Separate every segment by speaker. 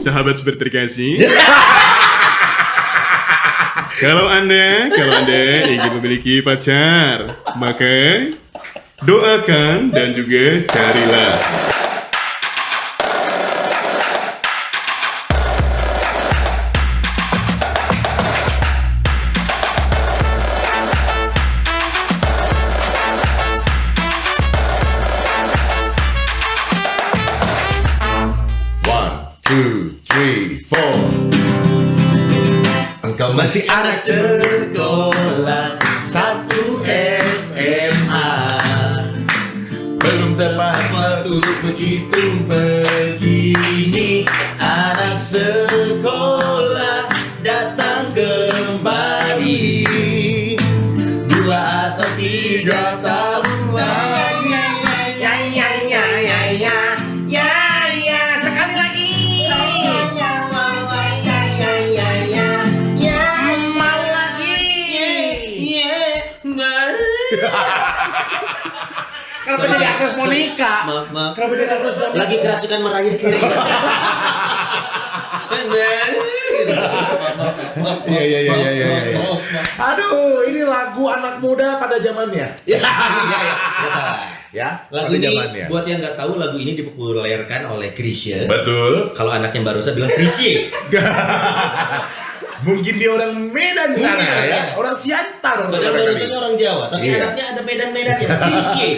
Speaker 1: sahabat super terkasih. Kalau anda ingin memiliki pacar, maka doakan dan juga carilah.
Speaker 2: Engkau masih anak sekolah 1 SMA, belum tepat waktu begitu begini. Anak sekolah datang kembali 2 atau 3 tahun lagi. Sekali lagi.
Speaker 3: Kenapa jadi Agnes Monica?
Speaker 2: Maaf.
Speaker 3: Kenapa jadi Agnes Monica?
Speaker 2: Lagi kerasukan meraih kiri.
Speaker 3: Iya. Aduh, ini lagu anak muda pada zamannya.
Speaker 2: Ya salah.
Speaker 3: Ya,
Speaker 2: Lagu
Speaker 3: pada
Speaker 2: ini
Speaker 3: zamannya.
Speaker 2: buat yang nggak tahu, lagu ini dipopulerkan oleh Chrisye.
Speaker 3: Betul.
Speaker 2: Kalau anaknya Mbak Rosa bilang Chrisye.
Speaker 3: Mungkin dia orang Medan sana ya, orang Siantar.
Speaker 2: Padahal Mbak Rosa orang Jawa, tapi
Speaker 3: Iya.
Speaker 2: anaknya ada Medan-Medannya. Chrisye.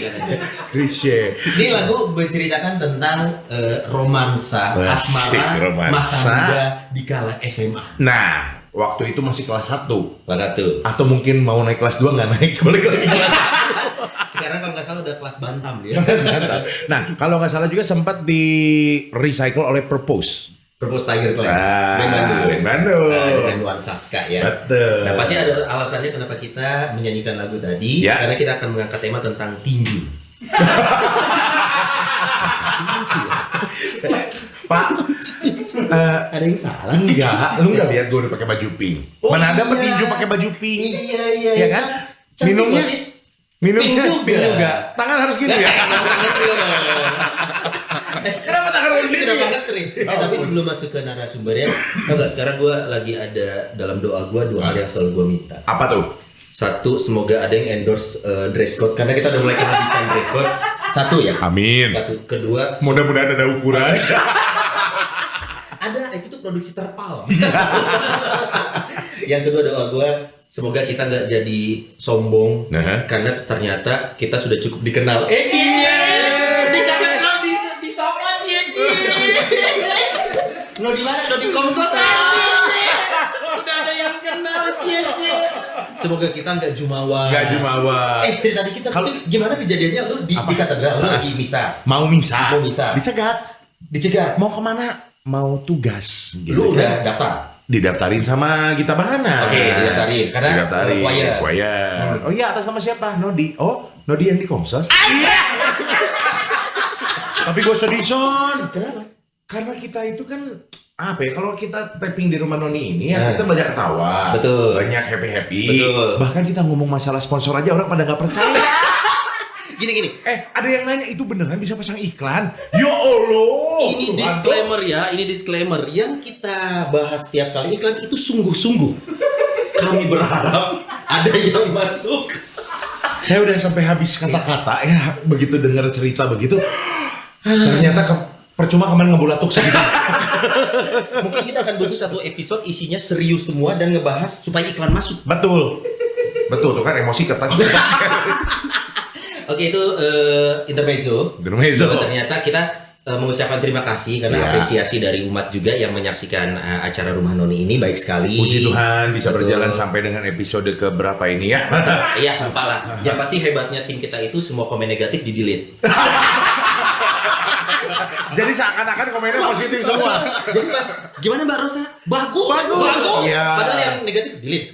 Speaker 3: Krisye.
Speaker 2: Ini lagu menceritakan tentang romansa,
Speaker 3: Asik,
Speaker 2: asmara,
Speaker 3: romansa.
Speaker 2: masa muda di kala SMA.
Speaker 3: Nah, waktu itu masih kelas 1.
Speaker 2: Kelas 1.
Speaker 3: Atau mungkin mau naik kelas 2 nggak naik, balik lagi kelas 1.
Speaker 2: Sekarang kalau nggak salah udah kelas bantam dia.
Speaker 3: Nah, kalau nggak salah juga sempat di recycle oleh Purpose.
Speaker 2: Purpose Tiger Clan.
Speaker 3: Ah,
Speaker 2: Band Bandung.
Speaker 3: Band Bandung.
Speaker 2: Dengan Nuan Saska ya.
Speaker 3: Betul.
Speaker 2: Nah, pasti ada alasannya kenapa kita menyanyikan lagu tadi.
Speaker 3: Ya.
Speaker 2: Karena kita akan mengangkat tema tentang tinju.
Speaker 3: Pak,
Speaker 2: Ada yang salah?
Speaker 3: enggak, lu nggak lihat gue udah pakai baju pink.
Speaker 2: Oh,
Speaker 3: Mana ada
Speaker 2: iya.
Speaker 3: petinju pakai baju pink?
Speaker 2: Iya.
Speaker 3: Iya kan?
Speaker 2: Cantik,
Speaker 3: Minumnya?
Speaker 2: Sis.
Speaker 3: Minumnya
Speaker 2: Pink juga.
Speaker 3: pink juga. Tangan harus gini ya. Kenapa tangan harus gini?
Speaker 2: Kenapa ngetri? Tapi sebelum masuk ke narasumbernya, enggak, sekarang gue lagi ada dalam doa gue 2 hal yang selalu gue minta.
Speaker 3: Apa tuh?
Speaker 2: 1, semoga ada yang endorse dress code karena kita udah mulai kenal desain dress code. 1 ya.
Speaker 3: Amin.
Speaker 2: 1, kedua,
Speaker 3: Mudah-mudahan ada ukuran.
Speaker 2: ada itu tuh produksi terpal. Yang kedua doa gue, semoga kita nggak jadi sombong karena ternyata kita sudah cukup dikenal. Cie, dikenal di sama Cie. Lo di mana? Lo di Komsos udah ada yang kenal Cie. Semoga kita nggak jumawa.
Speaker 3: Nggak jumawa.
Speaker 2: Dari tadi kita gimana kejadiannya? Lu di katedral, lu lagi misa.
Speaker 3: Mau misa.
Speaker 2: Dicegat.
Speaker 3: Mau kemana? Mau tugas. Gitu
Speaker 2: Lu
Speaker 3: kan?
Speaker 2: udah daftar?
Speaker 3: Didaftarin sama Gita Bahana.
Speaker 2: Oke, didaftarin. Karena
Speaker 3: Didaftarin.
Speaker 2: choir.
Speaker 3: Oh iya, atas nama siapa? Nodi. Oh, Nodi yang di Komsos. Tapi gue sedih, Son.
Speaker 2: Kenapa?
Speaker 3: Karena kita itu kan apa ya, kalau kita tapping di rumah Noni ini ya kita banyak ketawa.
Speaker 2: Betul.
Speaker 3: Banyak happy-happy.
Speaker 2: Betul.
Speaker 3: Bahkan kita ngomong masalah sponsor aja orang pada nggak percaya.
Speaker 2: Gini.
Speaker 3: Ada yang nanya itu beneran bisa pasang iklan? Ya Allah.
Speaker 2: Ini disclaimer ya, ini disclaimer. Yang kita bahas tiap kali iklan itu sungguh-sungguh. Kami berharap ada yang masuk.
Speaker 3: Saya udah sampai habis kata-kata ya, begitu dengar cerita begitu. Ternyata percuma kemarin ngebulatuk segitu.
Speaker 2: Mungkin kita akan butuh 1 episode isinya serius semua dan ngebahas supaya iklan masuk.
Speaker 3: Betul tuh kan emosi ketat.
Speaker 2: Oke, itu intermezzo. Bahwa ternyata kita mengucapkan terima kasih karena apresiasi dari umat juga yang menyaksikan acara Rumah Noni ini baik sekali.
Speaker 3: Puji Tuhan bisa
Speaker 2: Betul.
Speaker 3: berjalan sampai dengan episode ke berapa ini ya.
Speaker 2: Iya, lupa lah. Yang pasti hebatnya tim kita itu semua komen negatif di-delete.
Speaker 3: Jadi seakan-akan komennya positif semua.
Speaker 2: Jadi pas gimana Mbak Rosa? Bagus.
Speaker 3: Iya.
Speaker 2: Padahal yang negatif delete.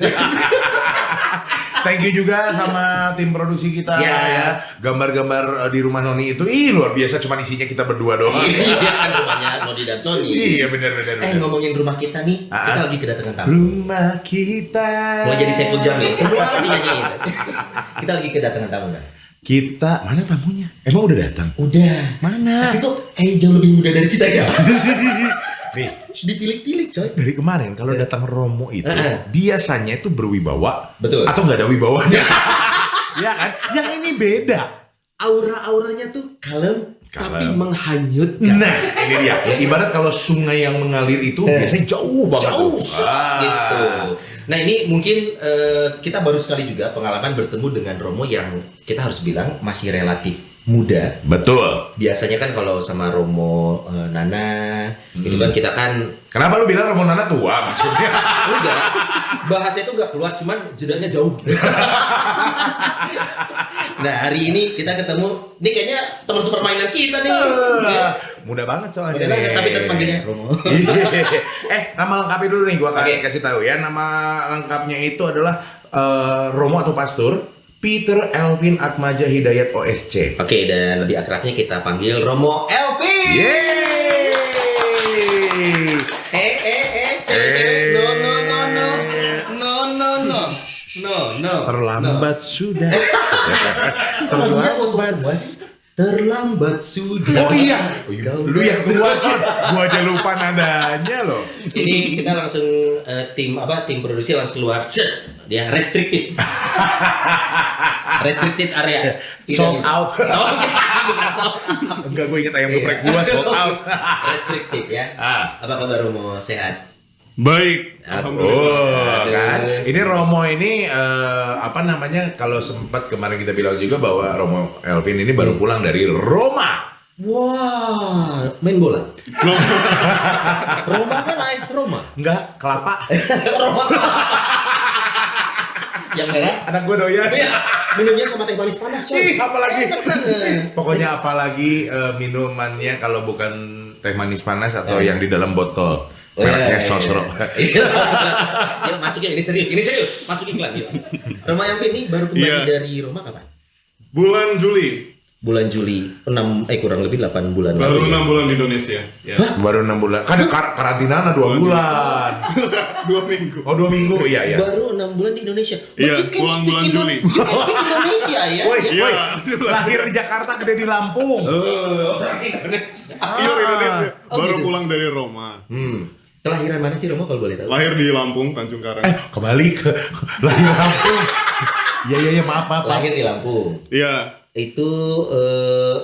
Speaker 3: Thank you juga sama tim produksi kita ya. Gambar-gambar di rumah Noni itu luar biasa, cuma isinya kita berdua doang.
Speaker 2: Iya kan rumahnya Nodi dan Sony.
Speaker 3: Iya benar.
Speaker 2: Ngomongin rumah kita nih, kita lagi kedatangan tamu.
Speaker 3: Rumah kita.
Speaker 2: Mau jadi Saiful Jamil, semua dinyanyiin. Kita lagi kedatangan tamu kan?
Speaker 3: Kita mana tamunya? Emang udah datang?
Speaker 2: Udah.
Speaker 3: Mana?
Speaker 2: Tapi kok kayak jauh lebih muda dari kita ya?
Speaker 3: Nih,
Speaker 2: Ditilik-tilik coy.
Speaker 3: dari kemarin kalau datang Romo itu biasanya itu berwibawa.
Speaker 2: Betul.
Speaker 3: Atau nggak ada wibawanya. Ya kan? Yang ini beda.
Speaker 2: Aura-auranya tuh kalem. Tapi menghanyutkan.
Speaker 3: Nah, ini dia. Ibarat kalau sungai yang mengalir itu biasanya jauh banget.
Speaker 2: Jauh
Speaker 3: tuh.
Speaker 2: gitu. Nah ini mungkin kita baru sekali juga pengalaman bertemu dengan Romo yang kita harus bilang masih relatif muda.
Speaker 3: Betul.
Speaker 2: Biasanya kan kalau sama Romo Nana, itu kan kita kan
Speaker 3: Kenapa lu bilang Romo Nana tua maksudnya?
Speaker 2: enggak, bahasa itu enggak keluar, cuman jedanya jauh. Nah hari ini kita ketemu, ini kayaknya teman sepermainan kita nih.
Speaker 3: Mudah banget soalnya.
Speaker 2: Udah banget, tapi tetap panggilnya Romo.
Speaker 3: Nama lengkapnya dulu nih gua
Speaker 2: Oke.
Speaker 3: kasih tahu ya. Nama lengkapnya itu adalah Romo atau Pastor Peter Elvin Atmaja Hidayat OSC.
Speaker 2: Oke, dan lebih akrabnya kita panggil Romo Elvin.
Speaker 3: Yeay!
Speaker 2: Cewek-cewek. No.
Speaker 3: Terlambat sudah.
Speaker 2: Terlambat sudah.
Speaker 3: Oh iya, lu yang tua sih. Gua aja lupa nadanya loh.
Speaker 2: Ini kita langsung tim produksi langsung keluar. Dia restricted. Restricted area.
Speaker 3: Sold out.
Speaker 2: Bukan sold.
Speaker 3: Enggak, gue inget ayam geprek gua sold out.
Speaker 2: Restricted ya. Apa kabar Romo, sehat?
Speaker 1: Baik,
Speaker 3: Oh,
Speaker 2: Aduh.
Speaker 3: kan? Ini Romo ini apa namanya? Kalau sempat kemarin kita bilang juga bahwa Romo Elvin ini baru pulang dari Roma.
Speaker 2: Wah, main bola. Roma kan AS Roma.
Speaker 3: Enggak, kelapa.
Speaker 2: Roma. Yang merah.
Speaker 3: Anak gue doyan.
Speaker 2: Minumnya sama teh manis panas coy.
Speaker 3: Ih, apalagi.
Speaker 2: Enak banget.
Speaker 3: Pokoknya apalagi minumannya kalau bukan teh manis panas atau yang di dalam botol. Mereknya Sosro.
Speaker 2: Iya. Yuk masuk ya, ini serius. Masuk iklan yuk. Roma Elvin ini baru kembali
Speaker 1: Iya.
Speaker 2: dari Roma kapan?
Speaker 1: bulan Juli.
Speaker 2: Bulan Juli, kurang lebih 8 bulan
Speaker 1: Baru
Speaker 2: lalu.
Speaker 1: 6 bulan di Indonesia. Ya.
Speaker 3: Baru 6 bulan. Kan karantina 2 bulan.
Speaker 1: 2 minggu.
Speaker 3: Oh, 2 minggu. Iya, iya.
Speaker 2: Baru 6 bulan di Indonesia. But
Speaker 1: Iya,
Speaker 2: you can
Speaker 1: pulang
Speaker 2: speak
Speaker 1: bulan Juli.
Speaker 2: You can speak Indonesia ya.
Speaker 3: Woi,
Speaker 1: Iya.
Speaker 3: woi. Lahir di Jakarta, gede di Lampung.
Speaker 2: Orang Indonesia.
Speaker 1: Iya, Indonesia.
Speaker 2: Oh,
Speaker 1: Baru
Speaker 2: gitu.
Speaker 1: pulang dari Roma.
Speaker 2: Kelahiran mana sih Roma kalau boleh tahu?
Speaker 1: Lahir di Lampung, Tanjung Karang.
Speaker 3: Kembali ke lahir Lampung. Iya, maaf.
Speaker 2: Lahir di Lampung.
Speaker 1: Iya.
Speaker 2: Itu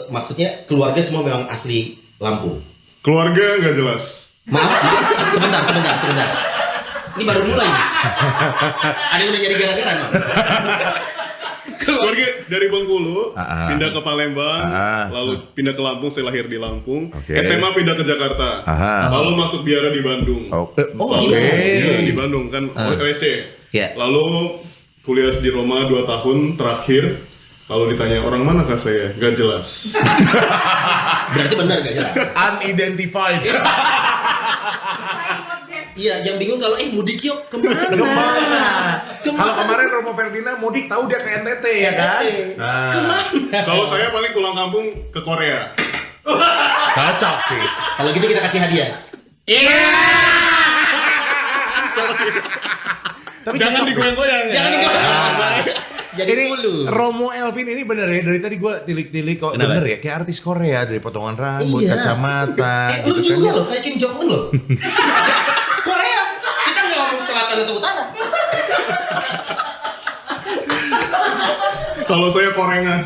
Speaker 2: maksudnya keluarga semua memang asli Lampung.
Speaker 1: Keluarga nggak jelas.
Speaker 2: Maaf, sebentar. Ini baru mulai nih. Ada yang udah jadi gara-gara, Mas.
Speaker 1: Keluarga dari Bengkulu,
Speaker 3: Ah.
Speaker 1: pindah ke Palembang,
Speaker 3: Ah.
Speaker 1: lalu pindah ke Lampung, saya lahir di Lampung.
Speaker 3: Oke.
Speaker 1: SMA pindah ke Jakarta,
Speaker 3: Ah.
Speaker 1: lalu masuk biara di Bandung.
Speaker 3: Oh,
Speaker 2: Oh,
Speaker 3: oke.
Speaker 1: Iya, di Bandung kan OSC.
Speaker 2: Iya.
Speaker 1: Lalu kuliah di Roma 2 tahun terakhir. Lalu ditanya orang mana kah saya? Gak jelas.
Speaker 2: Berarti benar gak jelas?
Speaker 3: Unidentified.
Speaker 2: Iya, yang bingung kalau mudik yuk kemana?
Speaker 3: Kalau kemarin Romo Ferdinand mudik tahu dia ke NTT ya kan?
Speaker 2: Kemana?
Speaker 1: Kalau saya paling pulang kampung ke Korea.
Speaker 3: Cocok sih.
Speaker 2: Kalau gitu kita kasih hadiah.
Speaker 3: Tapi
Speaker 1: Jangan
Speaker 3: cocok.
Speaker 1: digoyang-goyang ya.
Speaker 2: Jangan digoyang. Jadi
Speaker 3: Ini
Speaker 2: mulus.
Speaker 3: Romo Elvin ini bener ya, dari tadi gue tilik-tilik kok.
Speaker 2: Kenapa?
Speaker 3: Bener ya, kayak artis Korea, dari potongan rambut,
Speaker 2: Iya.
Speaker 3: kacamata
Speaker 2: Lu
Speaker 3: gitu
Speaker 2: juga
Speaker 3: kan.
Speaker 2: loh, kayak Kim Jong Un loh. Korea, kita nggak ngomong selatan atau utara.
Speaker 1: Kalau saya korengan.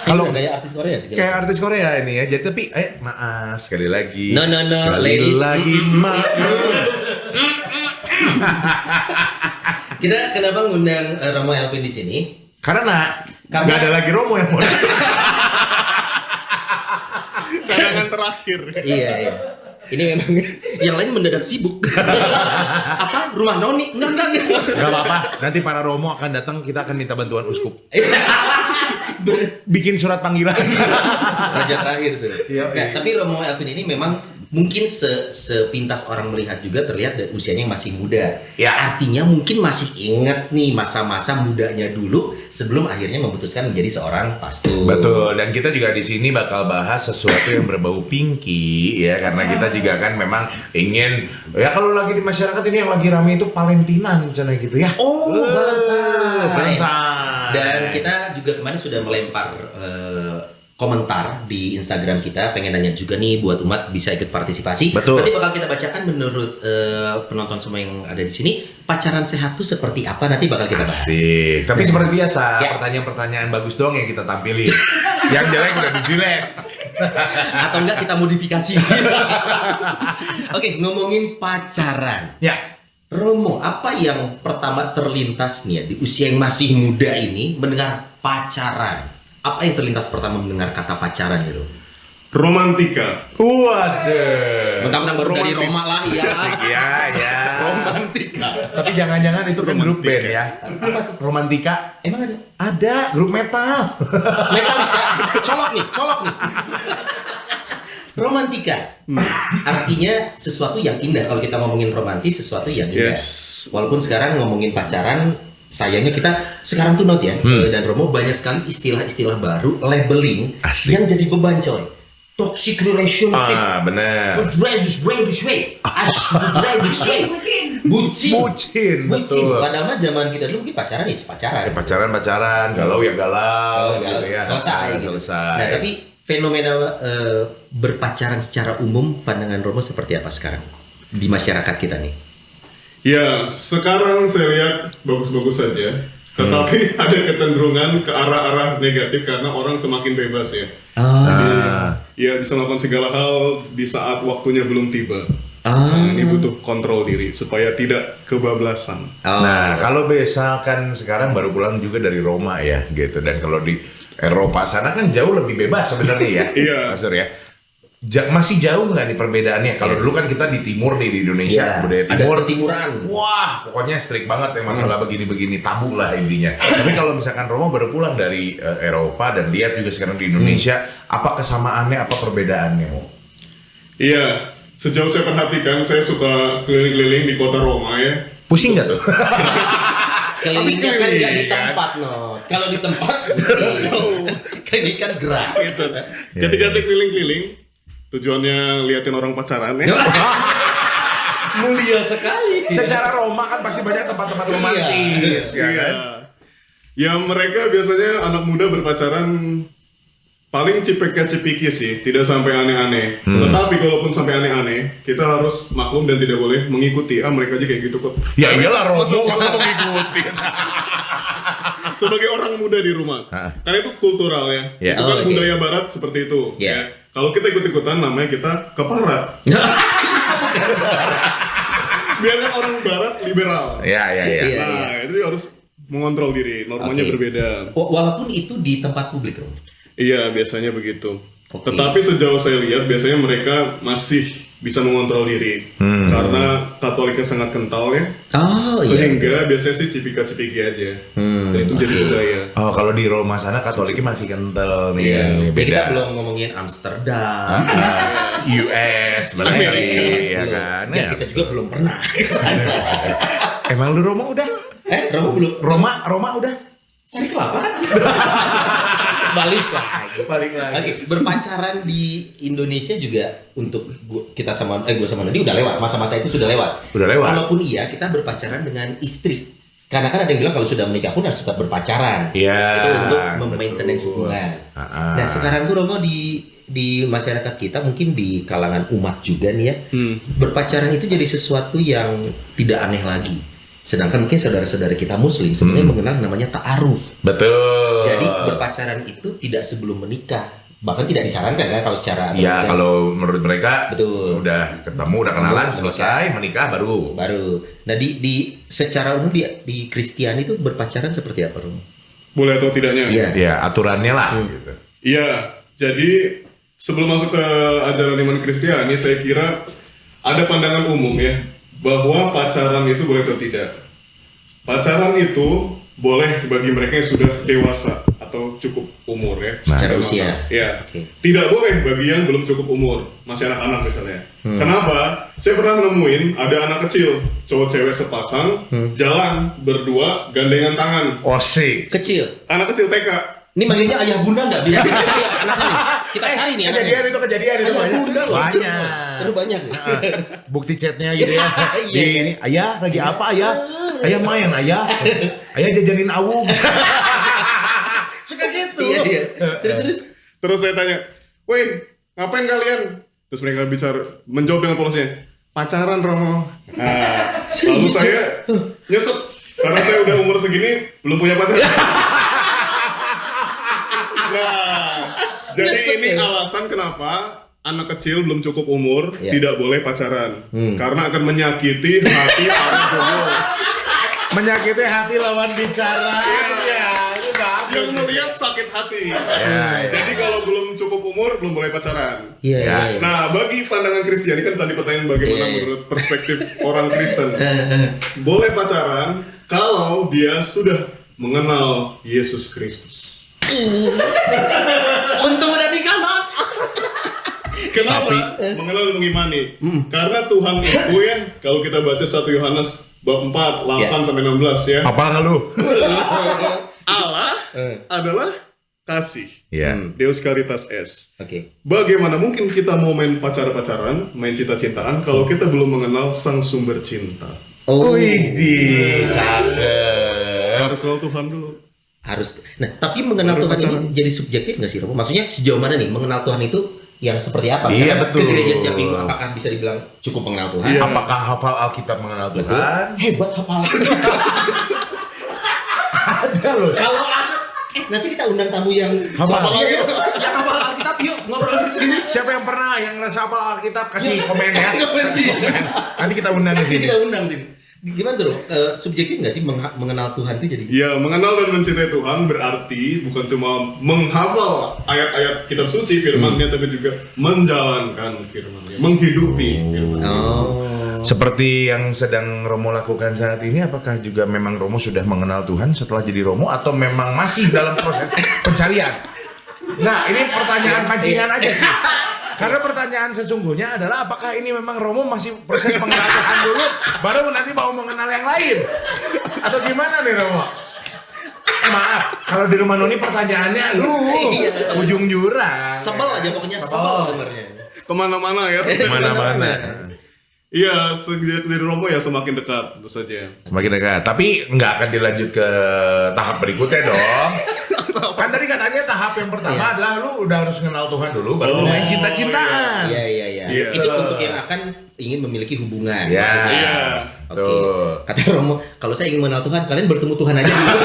Speaker 3: Kalau
Speaker 2: Ini gaya artis Korea sih.
Speaker 3: kayak artis Korea ini ya. Jadi tapi maaf sekali lagi.
Speaker 2: No,
Speaker 3: Sekali
Speaker 2: ladies.
Speaker 3: lagi maaf.
Speaker 2: Kita kenapa ngundang Romo Elvin di sini?
Speaker 3: Karena
Speaker 2: Karena-
Speaker 3: nggak ada lagi Romo yang mau datang.
Speaker 1: Cadangan terakhir.
Speaker 2: Iya. Ini memang yang lain mendadak sibuk. Apa? Rumah Noni? Enggak.
Speaker 3: Gak apa-apa. Nanti para Romo akan datang, kita akan minta bantuan uskup. Bikin surat panggilan.
Speaker 2: Raja terakhir tuh.
Speaker 3: Iya,
Speaker 2: Nah,
Speaker 3: iya.
Speaker 2: tapi Romo Elvin ini memang mungkin sepintas orang melihat juga terlihat dari usianya yang masih muda.
Speaker 3: Ya.
Speaker 2: Artinya mungkin masih ingat nih masa-masa mudanya dulu sebelum akhirnya memutuskan menjadi seorang pastor.
Speaker 3: Betul, dan kita juga di sini bakal bahas sesuatu yang berbau pinky ya, karena kita juga kan memang ingin ya kalau lagi di masyarakat ini yang lagi rame itu Valentinan misalnya gitu ya.
Speaker 2: Oh, Valentine.
Speaker 3: Valentine.
Speaker 2: Dan kita juga kemarin sudah melempar komentar di Instagram kita, pengen nanya juga nih buat umat bisa ikut partisipasi.
Speaker 3: Betul.
Speaker 2: Nanti bakal kita bacakan menurut penonton semua yang ada di sini, pacaran sehat tuh seperti apa, nanti bakal kita bahas.
Speaker 3: Asik. Tapi seperti biasa,
Speaker 2: Ya.
Speaker 3: pertanyaan-pertanyaan bagus doang yang kita tampilin. Yang jelek udah dijelek.
Speaker 2: Atau enggak kita modifikasi. Oke, ngomongin pacaran.
Speaker 3: Ya.
Speaker 2: Romo, apa yang pertama terlintas nih ya di usia yang masih muda ini mendengar pacaran? Apa yang terlintas pertama mendengar kata pacaran gitu?
Speaker 1: Romantika.
Speaker 3: Waduh.
Speaker 2: Mentang-mentang baru dari
Speaker 1: Romantis.
Speaker 2: Roma lah ya.
Speaker 3: Ya, ya.
Speaker 2: Romantika.
Speaker 3: Tapi jangan-jangan itu kan grup band ya.
Speaker 2: Apa tuh?
Speaker 3: Romantika.
Speaker 2: Emang ada?
Speaker 3: Ada grup metal.
Speaker 2: Metallica. Colok nih. Romantika. Artinya sesuatu yang indah. Kalau kita ngomongin romantis, sesuatu yang indah.
Speaker 1: Yes.
Speaker 2: Walaupun sekarang ngomongin pacaran, sayangnya kita sekarang tuh ya, dan Romo banyak sekali istilah-istilah baru, labeling
Speaker 3: Asik.
Speaker 2: yang jadi beban coy. Toxic relationship.
Speaker 3: Bener.
Speaker 2: Bucin.
Speaker 3: Betul.
Speaker 2: Padahal zaman kita dulu mungkin pacaran pacaran.
Speaker 3: Pacaran, galau ya galau, gitu ya.
Speaker 2: Selesai. Gitu.
Speaker 3: Selesai.
Speaker 2: Nah, tapi fenomena berpacaran secara umum, pandangan Romo seperti apa sekarang di masyarakat kita nih?
Speaker 1: Ya, sekarang saya lihat bagus-bagus saja. Tetapi ada kecenderungan ke arah-arah negatif karena orang semakin bebas ya. Ya bisa melakukan segala hal di saat waktunya belum tiba. Nah, ini butuh kontrol diri supaya tidak kebablasan.
Speaker 3: Nah, kalau misalkan sekarang baru pulang juga dari Roma ya, gitu. Dan kalau di Eropa sana kan jauh lebih bebas sebenarnya ya.
Speaker 1: Iya.
Speaker 3: Mas Sur ya. Masih jauh nggak nih perbedaannya? Kalau dulu kan kita di timur nih di Indonesia, budaya timur.
Speaker 2: Ada ketimuran.
Speaker 3: Wah, pokoknya strict banget ya masalah begini-begini, tabu lah intinya. Tapi kalau misalkan Romo baru pulang dari Eropa dan lihat juga sekarang di Indonesia, apa kesamaannya, apa perbedaannya, Mo?
Speaker 1: Iya, sejauh saya perhatikan, saya suka keliling-keliling di kota Roma ya.
Speaker 3: Pusing nggak tuh?
Speaker 2: Kelilingnya kan
Speaker 3: keliling,
Speaker 2: nggak di
Speaker 3: kan?
Speaker 2: tempat, no. Kalau di tempat, keliling kan gerak.
Speaker 1: Gitu. Ketika saya keliling-keliling, tujuannya liatin orang pacaran ya.
Speaker 2: Mulia sekali.
Speaker 3: Secara Roma kan pasti banyak tempat-tempat romantis, ya
Speaker 1: Iya.
Speaker 3: kan?
Speaker 1: Ya mereka biasanya anak muda berpacaran paling cipika-cipiki sih, tidak sampai aneh-aneh. Tetapi kalaupun sampai aneh-aneh, kita harus maklum dan tidak boleh mengikuti. Mereka aja kayak gitu kok.
Speaker 3: Ya iyalah Romo masa mengikuti.
Speaker 1: Sebagai orang muda di rumah, karena itu kultural ya.
Speaker 3: Ya.
Speaker 1: Itu kan
Speaker 2: Oh, oke.
Speaker 1: budaya Barat seperti itu.
Speaker 2: Ya.
Speaker 1: Ya. Kalau kita ikut-ikutan, namanya kita keparat. Biarkan orang Barat liberal.
Speaker 3: Ya.
Speaker 2: Iya.
Speaker 1: Nah, itu harus mengontrol diri. Normanya
Speaker 2: Oke.
Speaker 1: berbeda.
Speaker 2: Walaupun itu di tempat publik, Rom.
Speaker 1: Iya, biasanya begitu.
Speaker 2: Oke.
Speaker 1: Tetapi sejauh saya lihat, biasanya mereka masih bisa mengontrol diri. Karena Katoliknya sangat kental ya.
Speaker 2: Oh iya.
Speaker 1: Sehingga biasanya sih cipika-cipiki aja. Dan itu jadi
Speaker 2: oke.
Speaker 1: budaya.
Speaker 3: Oh, kalau di Roma sana Katoliknya masih kental nih.
Speaker 2: Iya. Jadi
Speaker 3: Beda.
Speaker 2: kita belum ngomongin Amsterdam,
Speaker 3: US, balik
Speaker 2: Amerika,
Speaker 3: ya
Speaker 2: belum.
Speaker 3: kan?
Speaker 2: Ya, kita juga belum pernah ke sana.
Speaker 3: Emang lu Roma udah?
Speaker 2: Romo belum.
Speaker 3: Roma udah?
Speaker 2: Sari kelapa kan? Balik lagi. Oke, berpacaran di Indonesia juga untuk gue sama Nadi udah lewat. Masa-masa itu sudah lewat.
Speaker 3: Udah lewat.
Speaker 2: Walaupun iya, kita berpacaran dengan istri. Karena kan ada yang bilang kalau sudah menikah pun harus tetap berpacaran.
Speaker 3: Iya,
Speaker 2: Itu untuk
Speaker 3: betul.
Speaker 2: maintenance hubungan.
Speaker 3: Ah.
Speaker 2: Nah, sekarang tuh Romo di masyarakat kita, mungkin di kalangan umat juga nih ya, berpacaran itu jadi sesuatu yang tidak aneh lagi. Sedangkan mungkin saudara-saudara kita Muslim sebenarnya mengenal namanya ta'aruf.
Speaker 3: Betul.
Speaker 2: Jadi berpacaran itu tidak sebelum menikah, bahkan tidak disarankan kan kalau secara
Speaker 3: Ya, kalau menurut mereka
Speaker 2: Betul.
Speaker 3: udah ketemu, udah kenalan, selesai, menikah baru.
Speaker 2: Nah di secara umum di Kristiani itu berpacaran seperti apa, Rom?
Speaker 1: Boleh atau tidaknya?
Speaker 2: Iya.
Speaker 3: Ya, aturannya lah gitu.
Speaker 1: Iya, jadi sebelum masuk ke ajaran iman Kristiani, saya kira ada pandangan umum ya, bahwa pacaran itu boleh atau tidak. Pacaran itu boleh bagi mereka yang sudah dewasa atau cukup umur ya.
Speaker 2: Secara
Speaker 1: Sudah
Speaker 2: usia.
Speaker 1: matang. Ya.
Speaker 2: Oke.
Speaker 1: Tidak boleh bagi yang belum cukup umur, masih anak-anak misalnya. Kenapa? Saya pernah nemuin ada anak kecil, cowok cewek sepasang, jalan berdua gandengan tangan.
Speaker 3: Osik.
Speaker 2: Kecil.
Speaker 1: Anak kecil TK.
Speaker 2: Ini manggilnya ayah bunda nggak? Biar kita cari anaknya nih. Kita cari nih anaknya.
Speaker 3: Kejadian itu
Speaker 2: Ayah bunda loh.
Speaker 3: banyak.
Speaker 2: Terus banyak.
Speaker 3: Bukti chatnya gitu ya.
Speaker 2: Iya.
Speaker 3: Di ini, ayah lagi apa ayah? Ayah main ayah. Ayah jajanin awung. Suka gitu.
Speaker 2: Iya. Terus.
Speaker 1: Terus saya tanya, "Weh, ngapain kalian?" Terus mereka menjawab dengan polosnya, "Pacaran, Romo." Nah, lalu saya nyesek karena saya udah umur segini belum punya pacar. Nah, jadi ini alasan kenapa anak kecil belum cukup umur tidak boleh pacaran, karena akan menyakiti hati para jomblo.
Speaker 3: Menyakiti hati lawan bicara.
Speaker 1: Yang melihat sakit hati. Jadi kalau belum cukup umur belum boleh pacaran. Nah, bagi pandangan Kristiani kan tadi pertanyaan bagaimana menurut perspektif orang Kristen. Boleh pacaran kalau dia sudah mengenal Yesus Kristus.
Speaker 2: Untung udah nikah banget.
Speaker 1: Kenapa? Mengenal dan mengimani. Karena Tuhan itu ya, kalau kita baca 1 Yohanes bab 4, 8 sampai 16 ya.
Speaker 3: Apa lu?
Speaker 1: Allah adalah kasih. Deus Caritas Es.
Speaker 2: Oke.
Speaker 1: Bagaimana mungkin kita mau main pacaran, main cinta-cintaan kalau kita belum mengenal sang sumber cinta?
Speaker 3: Widih, cakep.
Speaker 1: Harus kenal Tuhan dulu.
Speaker 2: Harus. Nah, tapi mengenal Tuhan ini jadi subjektif nggak sih, Romo? Maksudnya sejauh mana nih mengenal Tuhan itu yang seperti apa?
Speaker 3: Iya,
Speaker 2: Misalkan
Speaker 3: betul.
Speaker 2: ke gereja setiap minggu, apakah bisa dibilang cukup mengenal Tuhan?
Speaker 1: Iya.
Speaker 3: Apakah hafal Alkitab mengenal Tuhan?
Speaker 2: Hebat hafal.
Speaker 3: Ada loh.
Speaker 2: Kalau ada, nanti kita undang tamu yang
Speaker 3: Hafal.
Speaker 2: Yang hafal Alkitab, yuk ngobrol di sini.
Speaker 3: Siapa yang pernah yang ngerasa hafal Alkitab kasih komen ya.
Speaker 2: Komen.
Speaker 3: Nanti kita undang ke sini.
Speaker 2: Kita undang sini. Gimana tuh, subjektif nggak sih mengenal Tuhan itu jadi?
Speaker 1: Ya, mengenal dan mencintai Tuhan berarti bukan cuma menghafal ayat-ayat kitab suci firman-Nya, tapi juga menjalankan firman-Nya, menghidupi firman.
Speaker 3: Seperti yang sedang Romo lakukan saat ini, apakah juga memang Romo sudah mengenal Tuhan setelah jadi Romo atau memang masih dalam proses pencarian? Nah, ini pertanyaan pancingan aja sih. Karena pertanyaan sesungguhnya adalah apakah ini memang Romo masih proses mengenal Tuhan dulu, baru nanti mau mengenal yang lain? Atau gimana nih Romo? Maaf, kalau di rumah Noni pertanyaannya, ujung jurang.
Speaker 2: Sebel aja pokoknya, sebel dengarnya.
Speaker 1: Kemana-mana ya.
Speaker 3: Kemana-mana.
Speaker 1: Iya, sejak dari Romo ya semakin dekat, tentu saja.
Speaker 3: Semakin dekat, tapi nggak akan dilanjut ke tahap berikutnya dong. Kan tadi katanya tahap yang pertama adalah lu udah harus kenal Tuhan dulu, baru main cinta-cintaan.
Speaker 2: Iya. Itu untuk yang akan ingin memiliki hubungan.
Speaker 3: Iya.
Speaker 2: Oke. Kata Romo, kalau saya ingin mengenal Tuhan, kalian bertemu Tuhan aja dulu.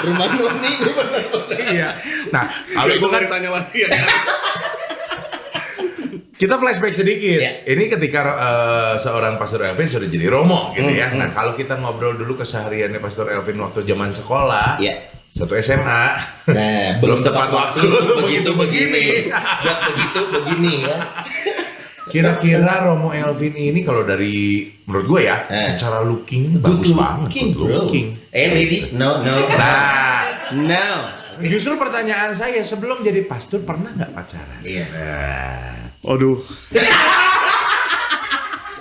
Speaker 2: Rumah Noni,
Speaker 3: Iya. Nah, kalau itu kan
Speaker 1: tanya lagi ya.
Speaker 3: kita flashback sedikit.
Speaker 2: Ya.
Speaker 3: Ini ketika seorang Pastor Elvin sudah jadi Romo gitu ya. Nah, kalau kita ngobrol dulu kesehariannya Pastor Elvin waktu zaman sekolah, satu SMA.
Speaker 2: Nah, belum tepat waktu begitu begini. Gak begitu begini ya.
Speaker 3: Kira-kira Romo Elvin ini kalau dari menurut gue ya, secara looking bagus banget. Good looking.
Speaker 2: Ladies, no.
Speaker 3: Nah,
Speaker 2: No.
Speaker 3: justru pertanyaan saya sebelum jadi pastor pernah nggak pacaran?
Speaker 2: Iya.
Speaker 1: Aduh.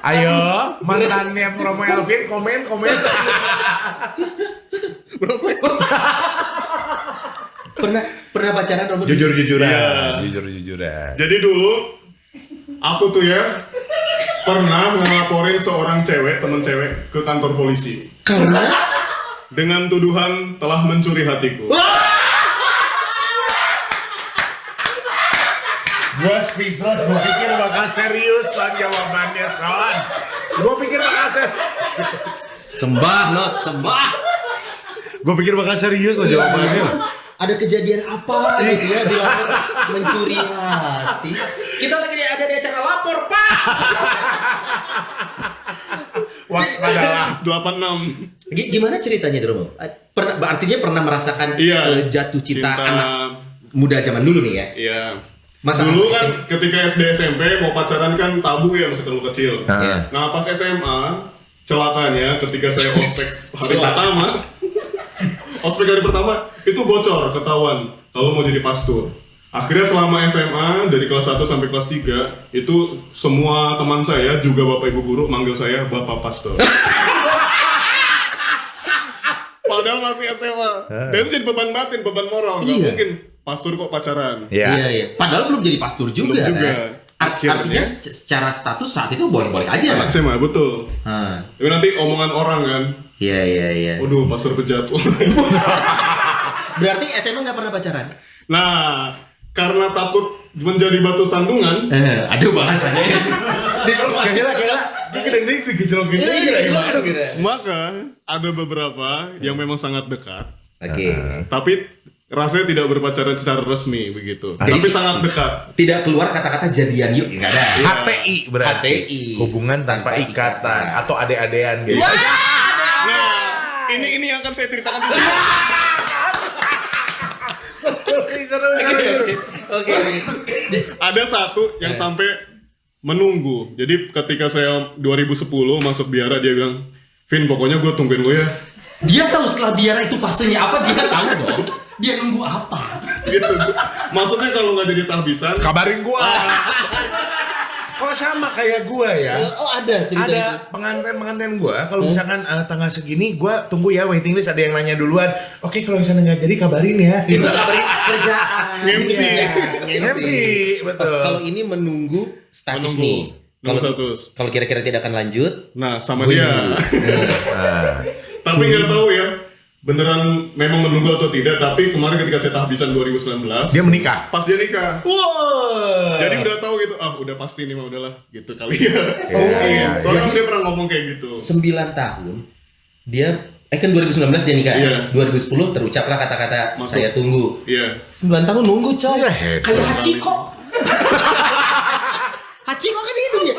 Speaker 3: Ayo, mantannya Romo Elvin komen.
Speaker 1: Berapa ya?
Speaker 2: Pernah pacaran, Romo?
Speaker 3: Jujur-jujuran.
Speaker 1: Iya.
Speaker 3: Jujur-jujuran.
Speaker 1: Jadi dulu aku tuh ya pernah ngelaporin seorang teman cewek ke kantor polisi
Speaker 2: Karena
Speaker 1: dengan tuduhan telah mencuri hatiku.
Speaker 3: Gue speechless, gue pikir bakal serius son jawabannya son. Gue pikir bakal
Speaker 2: sembah.
Speaker 3: Gue pikir bakal serius loh jawabannya.
Speaker 2: Ada kejadian apa gitu ya di lapor mencuri hati. Kita lagi ada di acara lapor, Pak.
Speaker 3: Waspadalah.
Speaker 1: 86.
Speaker 2: Gimana ceritanya tuh, Romo? Artinya pernah merasakan jatuh cinta anak muda zaman dulu nih ya?
Speaker 1: Iya.
Speaker 2: Masa
Speaker 1: dulu kan ketika SD SMP mau pacaran kan tabu ya, masih terlalu kecil. Nah pas SMA celakanya ketika saya ospek hari pertama itu bocor ketahuan kalau mau jadi pastor. Akhirnya selama SMA dari kelas 1 sampai kelas 3 itu semua teman saya juga bapak ibu guru manggil saya bapak pastor. Padahal masih SMA. Dan itu jadi beban batin, beban moral. Gak mungkin pastor kok pacaran.
Speaker 2: Iya. Padahal belum jadi pastor juga.
Speaker 1: Belum juga.
Speaker 2: Kan? Artinya secara status saat itu boleh-boleh aja.
Speaker 1: Anak SMA, betul. Tapi nanti omongan orang kan.
Speaker 2: Iya.
Speaker 1: Waduh, pastor bejat.
Speaker 2: Berarti SMA nggak pernah pacaran?
Speaker 1: Nah, karena takut menjadi batu sandungan.
Speaker 2: Aduh bahasanya.
Speaker 1: Maka ada beberapa yang memang sangat dekat.
Speaker 2: Oke.
Speaker 1: Tapi rasanya tidak berpacaran secara resmi begitu. Tapi sangat dekat.
Speaker 2: Tidak keluar kata-kata jadian yuk, enggak ada.
Speaker 3: HTI berarti.
Speaker 2: HTI.
Speaker 3: Hubungan tanpa ikatan atau ade-adean guys.
Speaker 1: Nah, ini yang akan saya ceritakan dulu.
Speaker 2: Oke.
Speaker 1: Ada satu yang sampai menunggu. Jadi ketika saya 2010 masuk biara, dia bilang, Vin, pokoknya gue tungguin lo ya.
Speaker 2: Dia tahu setelah biara itu fasenya apa, dia tahu dong. Dia nunggu apa?
Speaker 1: Gitu. Maksudnya kalau nggak jadi tahbisan,
Speaker 3: Kabarin gua. Kok sama kayak gua ya?
Speaker 2: Oh ada cerita
Speaker 3: Ada
Speaker 2: itu.
Speaker 3: pengantin gua kalau misalkan tanggal segini gua tunggu ya waiting list, ada yang nanya duluan. Oke, kalau misalnya nggak jadi kabarin ya.
Speaker 2: Itu kabarin kerjaan.
Speaker 1: MC.
Speaker 3: MC, betul.
Speaker 2: Kalau ini menunggu status
Speaker 1: Menunggu.
Speaker 2: nih. Kalau
Speaker 1: Status.
Speaker 2: kalau kira-kira tidak akan lanjut,
Speaker 1: Nah sama
Speaker 2: gue
Speaker 1: dia.
Speaker 2: nunggu.
Speaker 1: Tapi nggak tahu ya, beneran memang menunggu atau tidak. Tapi kemarin ketika saya tahbisan 2019,
Speaker 3: Dia menikah.
Speaker 1: pas dia nikah.
Speaker 3: Wow.
Speaker 1: Jadi udah tahu gitu, udah pasti nih mah udahlah gitu kali ya.
Speaker 3: iya.
Speaker 1: Soalnya dia pernah ngomong kayak gitu.
Speaker 2: 9 tahun dia kan 2019 dia nikah.
Speaker 1: Iya.
Speaker 2: 2010 terucaplah kata-kata
Speaker 1: Masuk.
Speaker 2: saya tunggu.
Speaker 1: Iya.
Speaker 2: 9 tahun nunggu coy.
Speaker 3: Iya, hebat.
Speaker 2: Kayak Hachiko. Hachiko kan itu dia.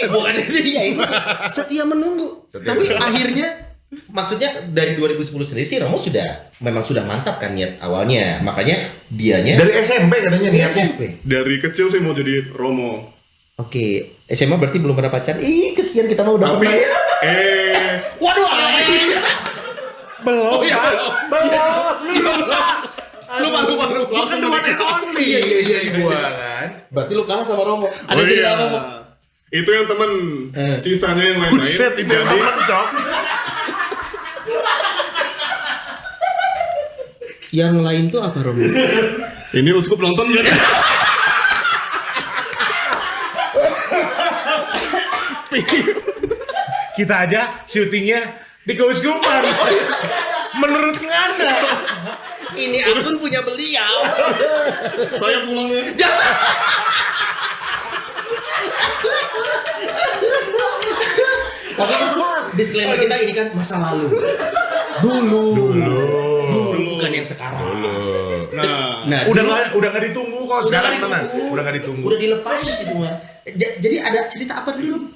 Speaker 2: Bukan itu dia itu. Setia menunggu.
Speaker 3: Setia
Speaker 2: Tapi
Speaker 3: menunggu.
Speaker 2: akhirnya maksudnya dari 2010 sendiri sih Romo memang sudah mantap kan niat awalnya. Makanya dianya
Speaker 3: Dari SMP katanya
Speaker 2: dari
Speaker 3: nih.
Speaker 2: SMP.
Speaker 1: Dari kecil sih mau jadi Romo.
Speaker 2: Oke, SMA berarti belum pernah pacaran. Ih, kesian kita mah udah
Speaker 1: Tapi
Speaker 2: pernah ya. Waduh,
Speaker 3: Belum.
Speaker 2: Oh, iya,
Speaker 3: Belum.
Speaker 1: Lupa. Langsung menikah.
Speaker 3: Iya gua kan.
Speaker 2: Berarti lu kalah sama Romo. Ada
Speaker 1: Oh
Speaker 2: cerita
Speaker 1: iya.
Speaker 2: apa, Mo?
Speaker 1: Itu yang temen. Sisanya yang lain-lain.
Speaker 3: Buset, itu yang
Speaker 1: Jadi,
Speaker 3: temen, Cok.
Speaker 2: Yang lain tuh apa, Romo?
Speaker 1: ini uskup nonton gak?
Speaker 3: Kita aja syutingnya di keuskupan. Menurut Ngana.
Speaker 2: Ini akun punya beliau.
Speaker 1: Saya pulang ya.
Speaker 2: Tapi disclaimer kita ini kan masa lalu. Dulu. Bukan yang sekarang.
Speaker 1: Nah,
Speaker 3: Udah nggak ditunggu kok sekarang, tenang. Udah nggak ditunggu.
Speaker 2: Udah dilepas gitu mah. Jadi ada cerita apa dulu?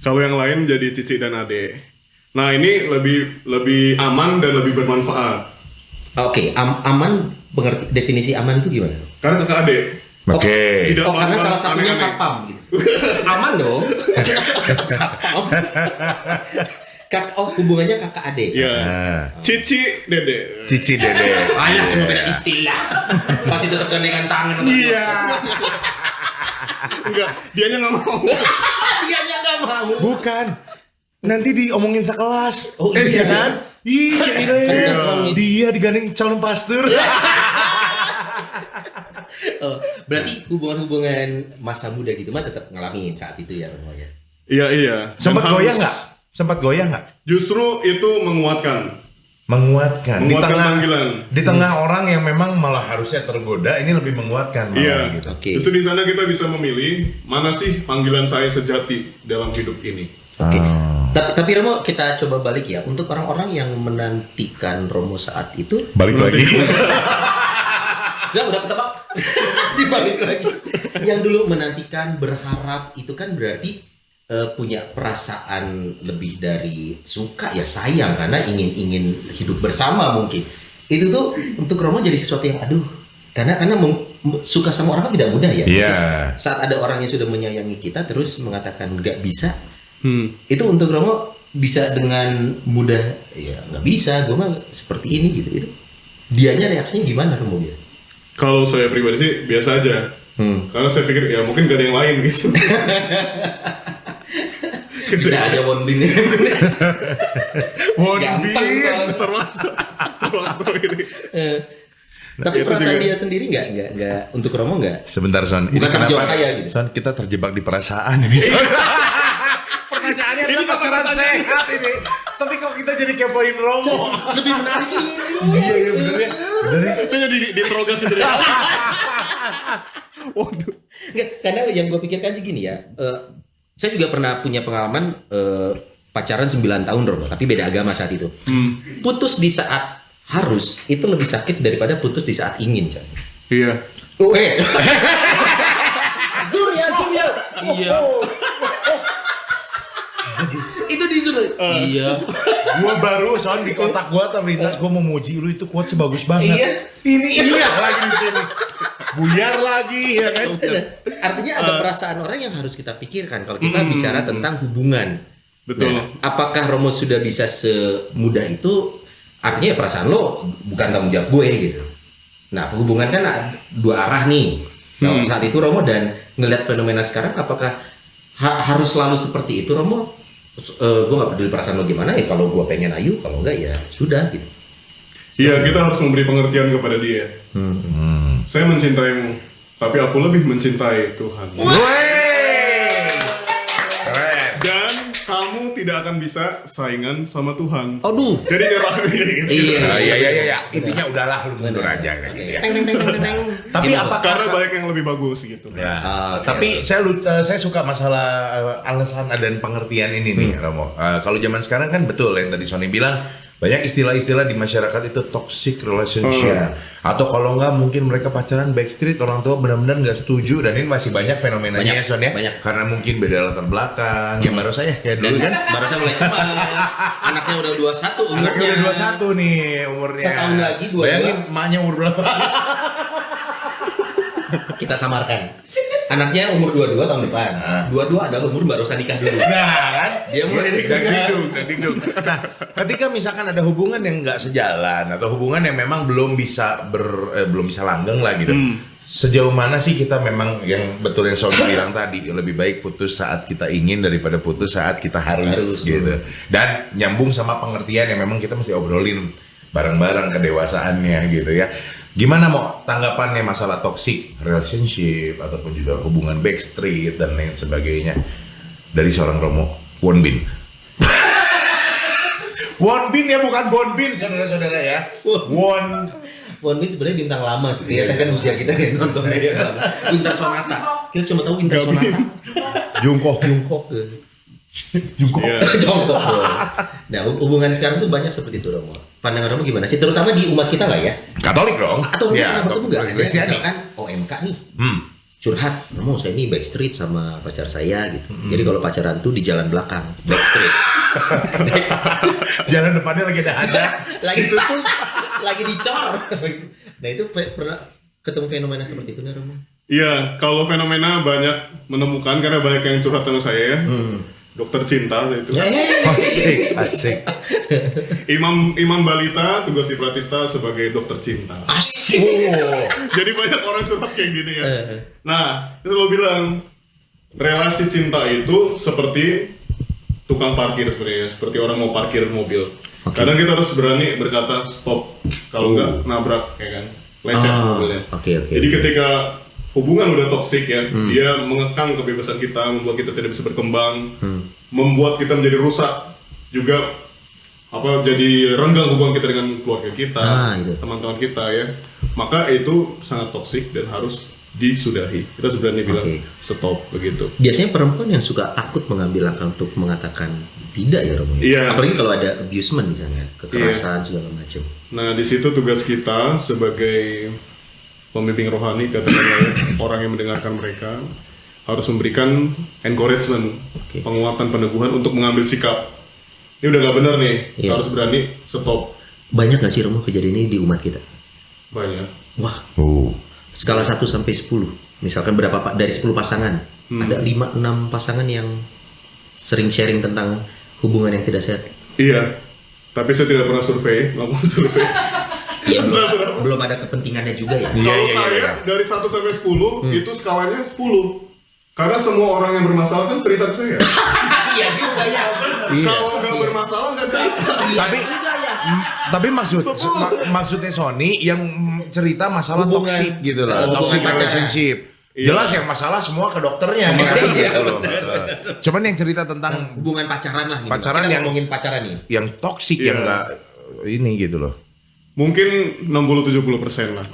Speaker 1: kalau yang lain jadi cici dan ade. Nah ini lebih aman dan lebih bermanfaat.
Speaker 2: Oke, aman pengerti definisi aman itu gimana?
Speaker 1: Karena kakak ade.
Speaker 3: Oke.
Speaker 1: Tidak
Speaker 2: Karena
Speaker 1: melakukan
Speaker 2: salah satunya
Speaker 1: aneh-aneh.
Speaker 2: satpam gitu. Aman dong. Satpam. Hubungannya kakak adik.
Speaker 1: Iya.
Speaker 3: Nah.
Speaker 1: Cici dede.
Speaker 3: Cici dede.
Speaker 2: Banyak cuma beda istilah. Pasti tetap gandengan tangan.
Speaker 3: Iya.
Speaker 1: Enggak, dianya nggak mau.
Speaker 2: Dianya nggak mau.
Speaker 3: Bukan. Nanti diomongin sekelas.
Speaker 2: Oh, iya.
Speaker 3: kan? Ih, kira dia digandeng calon pastor.
Speaker 2: Oh, berarti hubungan masa muda gitu mah tetap ngalamin saat itu ya Romo ya.
Speaker 1: Iya.
Speaker 3: Sempat
Speaker 1: Dan
Speaker 3: goyang
Speaker 1: harus-
Speaker 3: nggak? Sempat goyang nggak?
Speaker 1: Justru itu menguatkan.
Speaker 3: Menguatkan.
Speaker 1: Menguatkan panggilan.
Speaker 3: Di tengah orang yang memang malah harusnya tergoda, ini lebih menguatkan malah
Speaker 1: Iya.
Speaker 3: gitu.
Speaker 2: Oke.
Speaker 1: Justru di sana kita bisa memilih mana sih panggilan saya sejati dalam hidup ini.
Speaker 2: Oke.
Speaker 3: Oh.
Speaker 2: Tapi Romo kita coba balik ya untuk orang-orang yang menantikan Romo saat itu.
Speaker 3: Balik lagi.
Speaker 2: Udah ketebak. Dibalik lagi. Yang dulu menantikan, berharap itu kan berarti punya perasaan lebih dari suka ya sayang karena ingin hidup bersama mungkin. Itu tuh untuk Romo jadi sesuatu yang karena suka sama orang kan tidak mudah ya.
Speaker 3: Iya.
Speaker 2: Saat ada orang yang sudah menyayangi kita terus mengatakan nggak bisa, itu untuk Romo bisa dengan mudah ya nggak bisa, gue mah seperti ini gitu. Itu dianya reaksinya gimana Romo biasa?
Speaker 1: Kalau saya pribadi sih biasa aja. Karena saya pikir ya mungkin gak ada yang lain gitu.
Speaker 2: Bisa ada bonding. Gampang banget.
Speaker 1: Termasuk ini.
Speaker 2: Tapi
Speaker 1: itu
Speaker 2: perasaan
Speaker 1: juga.
Speaker 2: dia sendiri nggak untuk Romo nggak?
Speaker 3: Sebentar Son.
Speaker 2: Bukan tanggung jawab saya gitu.
Speaker 3: Son, kita terjebak di perasaan ini Son. Pertanyaannya
Speaker 1: Ini
Speaker 3: adalah pacaran sehat ini. Tapi kok kita jadi kepoin Romo?
Speaker 2: Lebih menarik ini.
Speaker 3: Iya bener ya. Bener ya.
Speaker 1: Saya jadi diinterogasi dari awal.
Speaker 2: Waduh. Nggak, karena yang gue pikirkan sih gini ya. Saya juga pernah punya pengalaman pacaran 9 tahun Romo, tapi beda agama saat itu. Putus di saat harus itu lebih sakit daripada putus di saat ingin, Cak.
Speaker 1: Iya.
Speaker 2: Surya. Iya. Itu di Zoom. Iya.
Speaker 3: Gua baru soal di kontak gua terlintas gua memuji lu itu quotes bagus banget.
Speaker 2: Iya.
Speaker 3: Ini iya lagi di sini. Buyar lagi ya kan.
Speaker 2: Artinya ada perasaan orang yang harus kita pikirkan kalau kita bicara tentang hubungan.
Speaker 1: Betul.
Speaker 2: Nah, apakah Romo sudah bisa semudah itu? Artinya perasaan lo bukan tanggung jawab gue gitu. Nah, hubungan kan dua arah nih. Nah, saat itu Romo dan ngelihat fenomena sekarang, apakah harus selalu seperti itu Romo? Gue gak peduli perasaan lo gimana ya, kalau gue pengen ayu, kalau enggak ya sudah gitu.
Speaker 1: Iya, kita harus memberi pengertian kepada dia. Saya mencintaimu, tapi aku lebih mencintai Tuhan. Dan kamu tidak akan bisa saingan sama Tuhan.
Speaker 2: Aduh.
Speaker 1: Jadi nyerah gitu.
Speaker 3: Iya. Intinya udahlah lu mundur aja gitu ya. Tapi apakah
Speaker 1: Karena banyak yang lebih bagus gitu.
Speaker 3: Ya, tapi saya suka masalah alasan dan pengertian ini nih, Romo. Kalau zaman sekarang kan betul yang tadi Sony bilang, banyak istilah-istilah di masyarakat itu toxic relationship. Atau kalau nggak mungkin mereka pacaran backstreet, orang tua benar-benar nggak setuju, dan ini masih banyak fenomenanya ya Son ya.
Speaker 2: Banyak.
Speaker 3: Karena mungkin beda latar belakang. Yang baru saya kayak dulu kan.
Speaker 2: Baru saya mulai cemas. Anaknya udah 21 umurnya.
Speaker 3: Anaknya udah 21 nih umurnya.
Speaker 2: Setahun lagi 22.
Speaker 3: Bayangin emaknya umur berapa?
Speaker 2: Kita samarkan. Anaknya umur 22 tahun depan. 22 adalah umur barusan nikah dulu.
Speaker 3: Nah kan,
Speaker 2: Dia mulai
Speaker 3: dagding. Nah, ketika misalkan ada hubungan yang nggak sejalan atau hubungan yang memang belum bisa langgeng lah gitu. Sejauh mana sih kita memang yang betul yang Sony bilang tadi, lebih baik putus saat kita ingin daripada putus saat kita harus gitu. Dan nyambung sama pengertian yang memang kita mesti obrolin bareng-bareng kedewasaannya gitu ya. Gimana mau tanggapannya masalah toxic relationship ataupun juga hubungan backstreet dan lain sebagainya dari seorang Romo Wonbin? Wonbin ya, bukan Bonbin saudara-saudara ya.
Speaker 2: Wonbin sebenarnya bintang lama sih. Kelihatan kan usia kita yang nonton dia. Intan Sonata. Kita cuma tahu Intan Sonata.
Speaker 3: Jungkook.
Speaker 1: Iya.
Speaker 2: Jongkok. Nah, hubungan sekarang tuh banyak seperti itu Romo. Pandangan Romo gimana sih? Terutama di umat kita lah ya.
Speaker 3: Katolik dong.
Speaker 2: Atau Romo pernah bertemu nggak?
Speaker 3: Kristiani.
Speaker 2: Misalkan OMK nih. Curhat, Romo saya ini backstreet sama pacar saya gitu. Jadi kalau pacaran tuh di jalan belakang, backstreet.
Speaker 3: Jalan depannya lagi ada.
Speaker 2: Lagi tutup, lagi dicor. Nah itu pernah ketemu fenomena seperti itu nggak Romo?
Speaker 1: Iya, kalau fenomena banyak menemukan karena banyak yang curhat sama saya ya. Dokter cinta itu.
Speaker 3: Asik.
Speaker 1: Imam Balita tugas di Pratista sebagai dokter cinta.
Speaker 2: Asik.
Speaker 1: Jadi banyak orang curhat kayak gini ya. Nah, itu lo bilang relasi cinta itu seperti tukang parkir sebenarnya, seperti orang mau parkir mobil. Kadang kita harus berani berkata stop, kalau enggak nabrak ya kan, lecet mobilnya. Jadi ketika hubungan udah toksik ya, dia mengekang kebebasan kita, membuat kita tidak bisa berkembang, membuat kita menjadi rusak juga, jadi renggang hubungan kita dengan keluarga kita, teman-teman kita ya, maka itu sangat toksik dan harus disudahi. Kita sudah bilang stop begitu.
Speaker 2: Biasanya perempuan yang suka takut mengambil langkah untuk mengatakan tidak ya Romo.
Speaker 1: Iya.
Speaker 2: Apalagi kalau ada abusement di sana, kekerasan segala macam.
Speaker 1: Nah di situ tugas kita sebagai pembimbing rohani, katakanlah ya, orang yang mendengarkan mereka harus memberikan encouragement, penguatan, peneguhan untuk mengambil sikap. Ini udah nggak benar nih, harus berani stop.
Speaker 2: Banyak nggak sih Romo kejadian ini di umat kita?
Speaker 1: Banyak.
Speaker 2: Wah. Skala 1 sampai 10. Misalkan berapa dari 10 pasangan, ada 5-6 pasangan yang sering sharing tentang hubungan yang tidak sehat.
Speaker 1: Iya. Tapi saya tidak pernah melakukan survei.
Speaker 2: Ya, belum ada kepentingannya juga ya.
Speaker 1: Kalau saya dari 1 sampai 10 itu skalanya 10. Karena semua orang yang bermasalah kan cerita ke saya.
Speaker 2: Iya juga ya.
Speaker 1: Kalau nggak bermasalah nggak cerita.
Speaker 3: Tapi maksudnya Sony yang cerita masalah toksik gitu loh, toxic relationship. Jelas yang masalah semua ke dokternya gitu loh. Cuman yang cerita tentang
Speaker 2: hubungan pacaran lah gitu.
Speaker 3: Pacaran
Speaker 2: kita
Speaker 3: yang
Speaker 2: ngomongin pacaran nih.
Speaker 3: Yang toksik yang nggak ini gitu loh.
Speaker 1: Mungkin 60-70% lah.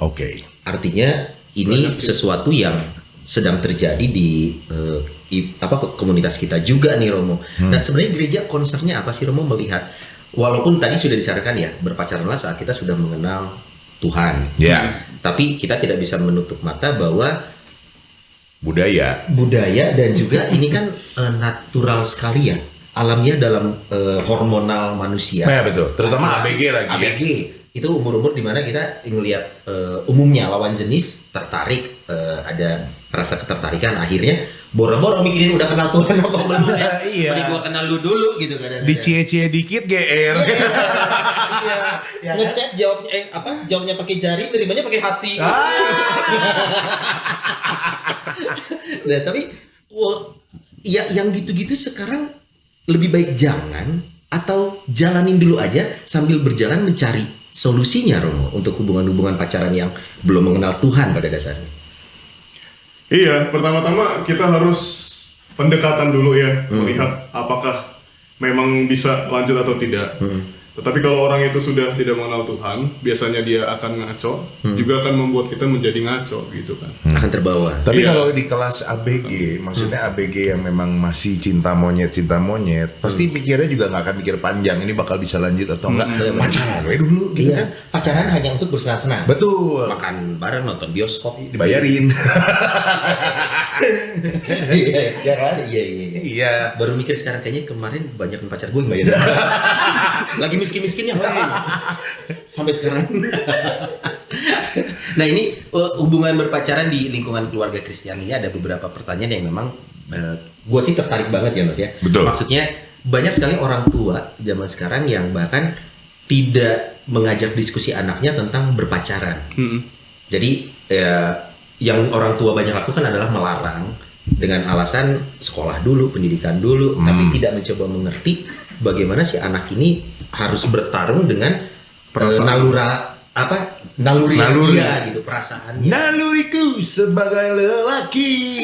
Speaker 2: Artinya ini sesuatu yang sedang terjadi di komunitas kita juga nih Romo. Nah sebenarnya gereja concernnya apa sih Romo melihat, walaupun tadi sudah disarankan ya berpacaranlah saat kita sudah mengenal Tuhan. Tapi kita tidak bisa menutup mata bahwa budaya dan juga ini kan natural sekali ya, alamiah dalam hormonal manusia.
Speaker 3: Ya betul, terutama ABG lagi.
Speaker 2: ABG itu umur-umur dimana kita ngelihat umumnya lawan jenis tertarik, ada rasa ketertarikan, akhirnya boro-boro mikirin udah kenal Tuhan apa belum ya. Mari gua kenal lu dulu gitu kan.
Speaker 3: Dicie-cie dikit GR.
Speaker 2: Iya. Ngechat jawabnya jawabnya pakai jari, nerimanya pakai hati. Nah, tapi ya yang gitu-gitu sekarang lebih baik jangan, atau jalanin dulu aja sambil berjalan mencari solusinya Romo untuk hubungan-hubungan pacaran yang belum mengenal Tuhan pada dasarnya.
Speaker 1: Iya, pertama-tama kita harus pendekatan dulu ya, melihat apakah memang bisa lanjut atau tidak. Tetapi kalau orang itu sudah tidak mengenal Tuhan, biasanya dia akan ngaco, juga akan membuat kita menjadi ngaco gitu kan.
Speaker 2: Akan terbawa.
Speaker 3: Tapi kalau di kelas ABG, maksudnya ABG yang memang masih cinta monyet, pasti pikirnya juga nggak akan mikir panjang, ini bakal bisa lanjut atau enggak. Pacaran we dulu gitu kan.
Speaker 2: Pacaran hanya untuk bersenang-senang.
Speaker 3: Betul.
Speaker 2: Makan bareng, nonton bioskop,
Speaker 3: dibayarin.
Speaker 2: Iya kan? Iya. Baru mikir sekarang, kayaknya kemarin banyak pacar gue yang bayarin. Lagi miskin-miskinnya sampai sekarang. Nah ini hubungan berpacaran di lingkungan keluarga Kristen ini ada beberapa pertanyaan yang memang gue sih tertarik banget ya Not ya.
Speaker 3: Betul.
Speaker 2: Maksudnya banyak sekali orang tua zaman sekarang yang bahkan tidak mengajak diskusi anaknya tentang berpacaran. Jadi yang orang tua banyak lakukan adalah melarang dengan alasan sekolah dulu, pendidikan dulu, tapi tidak mencoba mengerti bagaimana si anak ini harus bertarung dengan naluri dia gitu, perasaannya.
Speaker 3: Naluriku sebagai lelaki.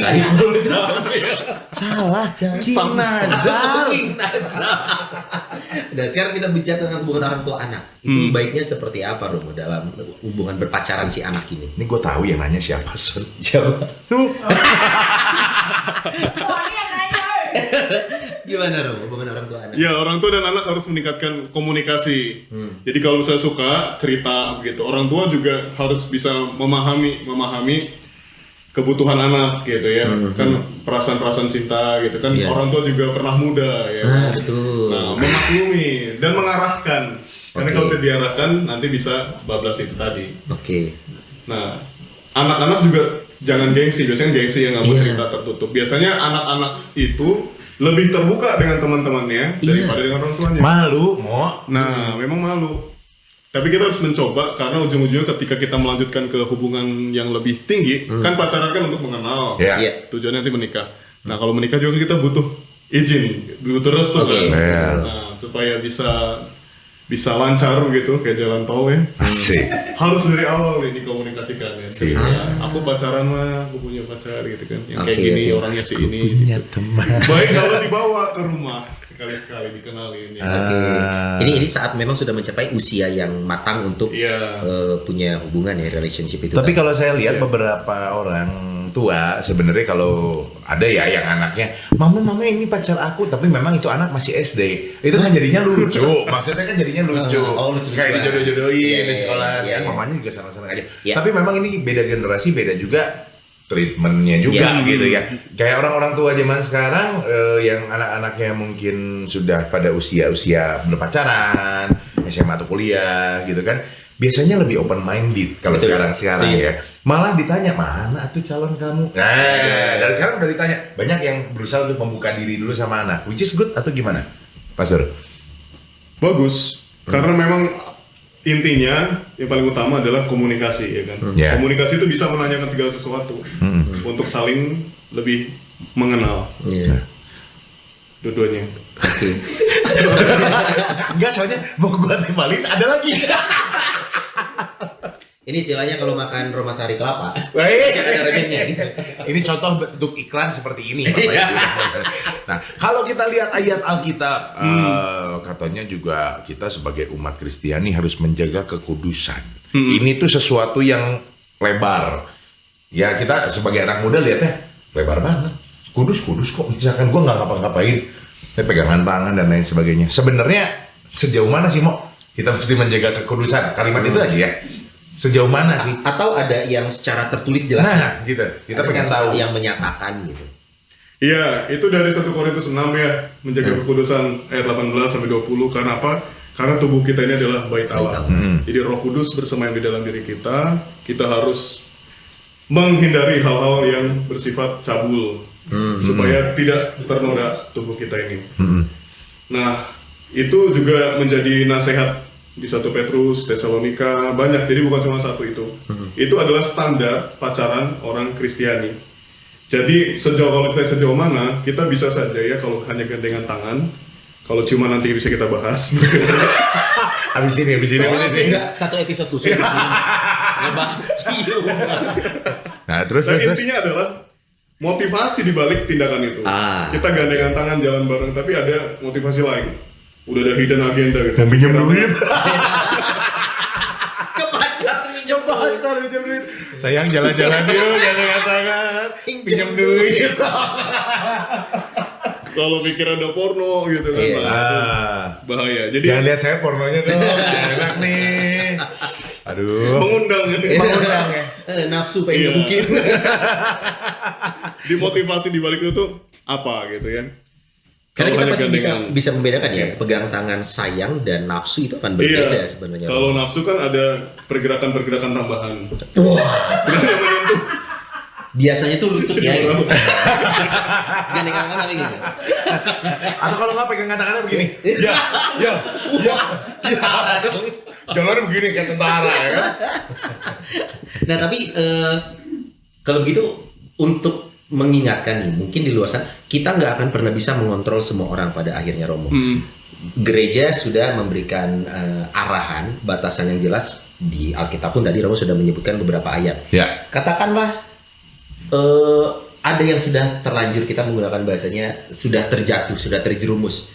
Speaker 3: Salah. King Nazar.
Speaker 2: Nah sekarang kita bicara tentang hubungan orang tua anak. Itu baiknya seperti apa Romo dalam hubungan berpacaran si anak ini?
Speaker 3: Ini gue tahu yang nanya siapa Son.
Speaker 2: Siapa? Gimana Romo hubungan orang tua anak?
Speaker 1: Ya orang tua dan anak harus meningkatkan komunikasi. Jadi kalau misalnya suka cerita gitu, orang tua juga harus bisa memahami kebutuhan anak gitu ya. Kan perasaan-perasaan cinta gitu kan. Orang tua juga pernah muda ya.
Speaker 2: Betul.
Speaker 1: Nah, memaklumi dan mengarahkan. Karena kalau tidak diarahkan nanti bisa bablas itu tadi. Nah, anak-anak juga jangan gengsi. Biasanya gengsi yang nggak mau cerita tertutup. Biasanya anak-anak itu lebih terbuka dengan teman-temannya daripada dengan orang tuanya.
Speaker 3: Malu,
Speaker 1: Nah, memang malu. Tapi kita harus mencoba, karena ujung-ujungnya ketika kita melanjutkan ke hubungan yang lebih tinggi, kan pacaran kan untuk mengenal. Tujuannya nanti menikah. Nah, kalau menikah juga kita butuh izin, butuh restu kan. Nah, supaya bisa lancar gitu kayak jalan tol ya.
Speaker 3: Asik.
Speaker 1: Harus dari awal nih dikomunikasikan ya. Aku pacaran mah, aku punya pacar gitu kan. Yang kayak gini orangnya si ini.
Speaker 3: Punya teman.
Speaker 1: Baik kalau dibawa ke rumah sekali-sekali dikenalin ya.
Speaker 2: Ini saat memang sudah mencapai usia yang matang untuk punya hubungan ya, relationship itu.
Speaker 3: Tapi kalau saya lihat beberapa orang tua sebenarnya kalau ada ya yang anaknya mama ini pacar aku, tapi memang itu anak masih SD, itu kan jadinya lucu. Maksudnya kan jadinya lucu, kayak dijodoh-jodohin di sekolah kan, mamanya juga senang-senang aja. Tapi memang ini beda generasi, beda juga treatmentnya juga gitu ya. Kayak orang-orang tua zaman sekarang yang anak-anaknya mungkin sudah pada usia berpacaran, SMA atau kuliah gitu kan, biasanya lebih open minded kalau sekarang ya. Malah ditanya, mana tuh calon kamu? Nah, dari sekarang udah ditanya. Banyak yang berusaha untuk membuka diri dulu sama anak, which is good atau gimana, Pastor?
Speaker 1: Bagus, karena memang intinya yang paling utama adalah komunikasi ya kan. Komunikasi itu bisa menanyakan segala sesuatu untuk saling lebih mengenal. Dua-duanya.
Speaker 3: Enggak, soalnya mau gua timbalin ada lagi.
Speaker 2: Ini istilahnya kalau makan Roma Sari kelapa. Ada remennya gitu.
Speaker 3: Ini contoh bentuk iklan seperti ini, Bapak Ibu. Nah, kalau kita lihat ayat Alkitab, katanya juga kita sebagai umat Kristiani harus menjaga kekudusan. Ini tuh sesuatu yang lebar. Ya kita sebagai anak muda lihatnya lebar banget. Kudus kok. Misalkan gue nggak ngapa-ngapain, saya pegangan tangan dan lain sebagainya. Sebenarnya sejauh mana sih Mo kita mesti menjaga kekudusan? Kalimat itu aja ya. Sejauh mana sih?
Speaker 2: Atau ada yang secara tertulis jelas?
Speaker 3: Nah, gitu. Kita pengen tahu.
Speaker 2: Yang menyatakan gitu.
Speaker 1: Iya, itu dari 1 Korintus 6 ya, menjaga kekudusan ayat 18 sampai 20. Karena apa? Karena tubuh kita ini adalah bait Allah. Jadi Roh Kudus bersemayam di dalam diri kita. Kita harus menghindari hal-hal yang bersifat cabul supaya tidak ternoda tubuh kita ini. Nah, itu juga menjadi nasihat di 1 Petrus, Tesalonika, banyak, jadi bukan cuma satu itu. Itu adalah standar pacaran orang Kristiani. Jadi sejauh mana kita bisa saja ya kalau hanya gandengan tangan, kalau cuma nanti bisa kita bahas.
Speaker 3: Habis ini.
Speaker 2: Enggak, satu episode khusus. Ngebahas cium.
Speaker 3: Nah, terus.
Speaker 1: Intinya adalah motivasi di balik tindakan itu. Kita gandengan tangan jalan bareng, tapi ada motivasi lain. Udah ada hidden agenda gitu.
Speaker 3: Mau pinjam duit.
Speaker 2: Ke pacar minjem duit.
Speaker 3: Sayang jalan-jalan yuk, gandengan tangan. Pinjam duit.
Speaker 1: Kalau pikir ada porno gitu kan, bahaya. Jadi
Speaker 3: jangan lihat saya pornonya dong. Enak nih. Aduh.
Speaker 1: Mengundang
Speaker 2: ya. Nafsu pengen gebukin.
Speaker 1: Dimotivasi di balik itu tuh apa gitu ya?
Speaker 2: Karena kita
Speaker 1: Kalau
Speaker 2: masih
Speaker 1: gandengan.
Speaker 2: bisa membedakan ya, pegang tangan sayang dan nafsu itu akan berbeda sebenarnya.
Speaker 1: Kalau nafsu kan ada pergerakan-pergerakan tambahan.
Speaker 2: Wah,
Speaker 1: Tidak yang menyentuh.
Speaker 2: biasanya tuh lutut ya. Gitu. Gandengan tangan tapi gitu.
Speaker 3: Atau kalau nggak pegang tangannya begini. Ya.
Speaker 2: Tentara dong.
Speaker 3: Jalannya begini kayak tentara ya kan.
Speaker 2: Nah tapi kalau begitu untuk mengingatkan nih, mungkin di luar sana kita nggak akan pernah bisa mengontrol semua orang pada akhirnya, Romo. Gereja sudah memberikan arahan, batasan yang jelas di Alkitab pun tadi Romo sudah menyebutkan beberapa ayat.
Speaker 3: Ya.
Speaker 2: Katakanlah ada yang sudah terlanjur, kita menggunakan bahasanya sudah terjatuh, sudah terjerumus.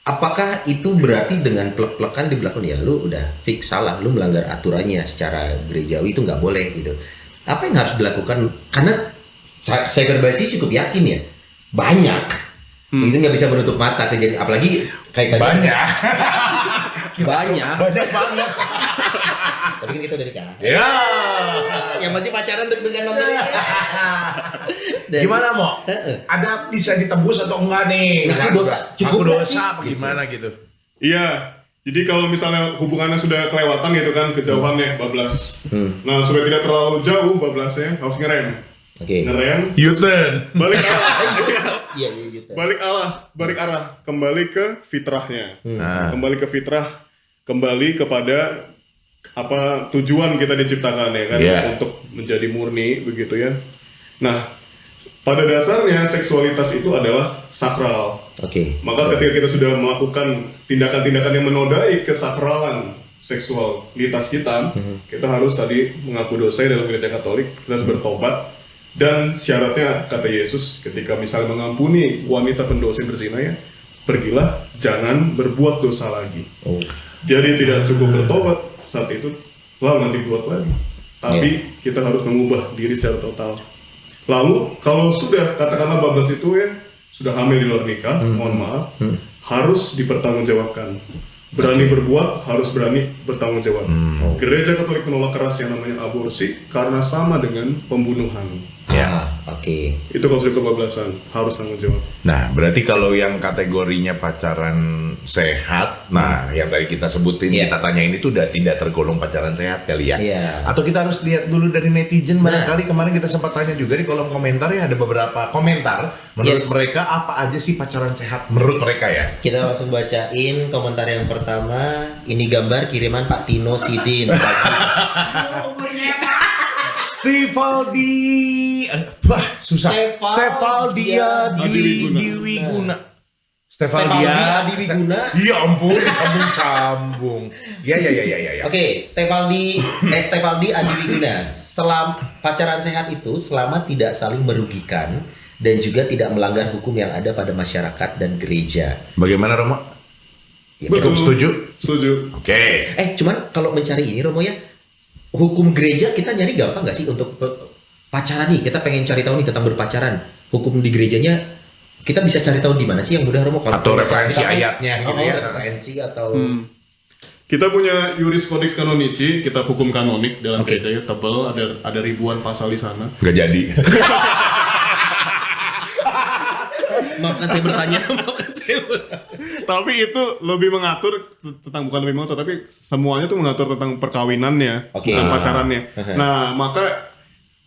Speaker 2: Apakah itu berarti dengan plek-plekan di belakang ya lu udah fix salah, lu melanggar aturannya secara gerejawi, itu nggak boleh gitu. Apa yang harus dilakukan? Karena saya pribadi cukup yakin ya, banyak. Itu nggak bisa menutup mata kejadian, apalagi kayak tadi. Banyak banget. Tapi kan kita udah nikah.
Speaker 3: Ya.
Speaker 2: Yang masih pacaran deg-degan nonton ini.
Speaker 3: Gimana Mo? Ada bisa ditebus atau enggak nih?
Speaker 2: Ngaku dosa.
Speaker 3: Cukup
Speaker 2: Cukup
Speaker 3: dosa
Speaker 2: sih.
Speaker 3: apa gimana gitu?
Speaker 1: Iya. Jadi kalau misalnya hubungannya sudah kelewatan gitu kan, kejauhannya bablas. Nah, supaya tidak terlalu jauh bablasnya, harus ngerem.
Speaker 2: Oke.
Speaker 1: Ngerem,
Speaker 3: U-turn.
Speaker 1: balik arah.
Speaker 2: Iya gitu.
Speaker 1: Balik arah, kembali ke fitrahnya. Kembali ke fitrah, kembali kepada apa tujuan kita diciptakan ya kan, untuk menjadi murni begitu ya. Nah, pada dasarnya seksualitas itu adalah sakral.
Speaker 2: Oke.
Speaker 1: Maka ketika kita sudah melakukan tindakan-tindakan yang menodai kesakralan seksualitas kita, kita harus tadi mengaku dosa dalam gereja Katolik, kita harus bertobat. Dan syaratnya kata Yesus ketika misalnya mengampuni wanita pendosa yang berzina ya, pergilah, jangan berbuat dosa lagi. Jadi tidak cukup bertobat saat itu, lalu nanti buat lagi. Tapi kita harus mengubah diri secara total. Lalu kalau sudah katakanlah bablas itu ya sudah hamil di luar nikah, mohon maaf, harus dipertanggungjawabkan. Berani berbuat, harus berani bertanggung jawab. Gereja Katolik menolak keras yang namanya aborsi karena sama dengan pembunuhan.
Speaker 2: Oke.
Speaker 1: Itu kalau sudah kebablasan, harus tanggung jawab.
Speaker 3: Nah, berarti kalau yang kategorinya pacaran sehat, nah yang tadi kita sebutin, kita tanyain itu udah tidak tergolong pacaran sehat kali ya? Atau kita harus lihat dulu dari netizen, barangkali kemarin kita sempat tanya juga di kolom komentar ya, ada beberapa komentar menurut mereka apa aja sih pacaran sehat menurut mereka ya?
Speaker 2: Kita langsung bacain komentar yang pertama. Ini gambar kiriman Pak Tino Sidin.
Speaker 3: Stefaldi, susah. Stefaldia Diwiguna. Stefaldia
Speaker 2: Diwiguna.
Speaker 3: Iya ampun, sambung. Ya.
Speaker 2: Oke, Stefaldi Adiwiguna. Pacaran sehat itu selama tidak saling merugikan dan juga tidak melanggar hukum yang ada pada masyarakat dan gereja.
Speaker 3: Bagaimana Romo?
Speaker 2: Ya,
Speaker 3: cukup setuju?
Speaker 1: Setuju.
Speaker 3: Oke.
Speaker 2: Cuman kalau mencari ini Romo ya, hukum gereja kita nyari gampang nggak sih untuk pacaran nih, kita pengen cari tahu nih tentang berpacaran. Hukum di gerejanya kita bisa cari tahu di mana sih yang mudah Romo?
Speaker 3: Atau referensi ayatnya gitu ya.
Speaker 2: Referensi atau
Speaker 1: Kita punya Juris Codex Canonici, kitab hukum kanonik dalam
Speaker 2: Oke.
Speaker 1: gereja tebal, ada ribuan pasal di sana.
Speaker 3: Nggak jadi.
Speaker 2: maafkan saya bertanya.
Speaker 1: Tapi itu lebih mengatur tentang, bukan lebih mengatur, tapi semuanya tuh mengatur tentang perkawinannya,
Speaker 2: Oke.
Speaker 1: bukan pacarannya. Nah, maka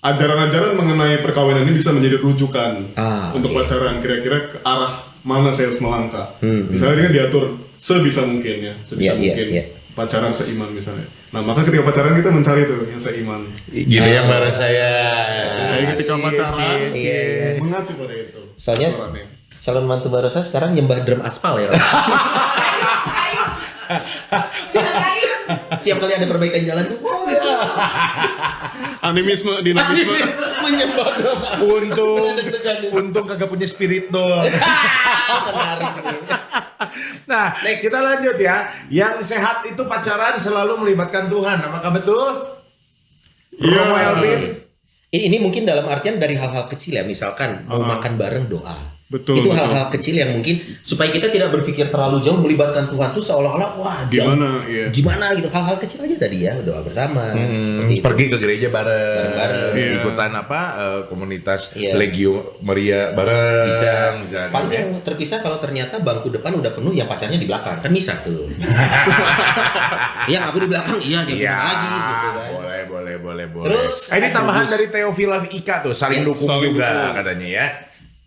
Speaker 1: ajaran-ajaran mengenai perkawinan ini bisa menjadi rujukan untuk
Speaker 2: oke.
Speaker 1: pacaran. Kira-kira ke arah mana saya harus melangkah. Misalnya dia kan diatur sebisa mungkin ya, sebisa
Speaker 2: Iya,
Speaker 1: mungkin.
Speaker 2: iya.
Speaker 1: Pacaran seiman misalnya. Nah, maka ketika pacaran kita mencari tuh yang seiman.
Speaker 3: Gini yang bareng saya.
Speaker 1: Jadi ketika pacaran,
Speaker 2: Iya.
Speaker 1: mengacu pada itu.
Speaker 2: Soalnya
Speaker 1: aturannya.
Speaker 2: calon mantu baru saya sekarang nyembah drum aspal ya. Tiap kali ada perbaikan jalan tuh,
Speaker 1: Animisme, dinamisme.
Speaker 2: menyembah drum.
Speaker 3: Untung kagak punya spirit doang.
Speaker 2: Menarik nih.
Speaker 3: Nah,
Speaker 2: Next.
Speaker 3: kita lanjut ya. Yang sehat itu pacaran selalu melibatkan Tuhan. Apakah betul?
Speaker 1: Iya.
Speaker 3: Romo Elvin?
Speaker 2: Ini mungkin dalam artian dari hal-hal kecil ya, misalkan mau makan bareng doa.
Speaker 1: Betul,
Speaker 2: Itu
Speaker 1: betul.
Speaker 2: hal-hal kecil yang mungkin supaya kita tidak berpikir terlalu jauh melibatkan Tuhan tuh seolah-olah wah
Speaker 1: Gimana, iya.
Speaker 2: gimana gitu, hal-hal kecil aja tadi ya, doa bersama seperti itu.
Speaker 3: Pergi ke gereja bareng.
Speaker 2: Bareng-bareng.
Speaker 1: Iya.
Speaker 3: Ikutan apa? Komunitas
Speaker 2: Iya.
Speaker 3: Legio Maria bareng.
Speaker 2: Bisa.
Speaker 3: Misalnya,
Speaker 2: Paling
Speaker 3: ya.
Speaker 2: yang terpisah kalau ternyata bangku depan udah penuh, yang pacarnya di belakang kan bisa tuh. Iya, aku di belakang, iya jadi
Speaker 3: Iya,
Speaker 2: lagi gitu kan.
Speaker 3: boleh.
Speaker 2: Terus,
Speaker 3: ini tambahan
Speaker 2: bagus.
Speaker 3: dari Teofila Ika tuh, saling
Speaker 2: Ya,
Speaker 3: dukung
Speaker 1: saling
Speaker 3: juga
Speaker 1: dukung.
Speaker 3: katanya ya.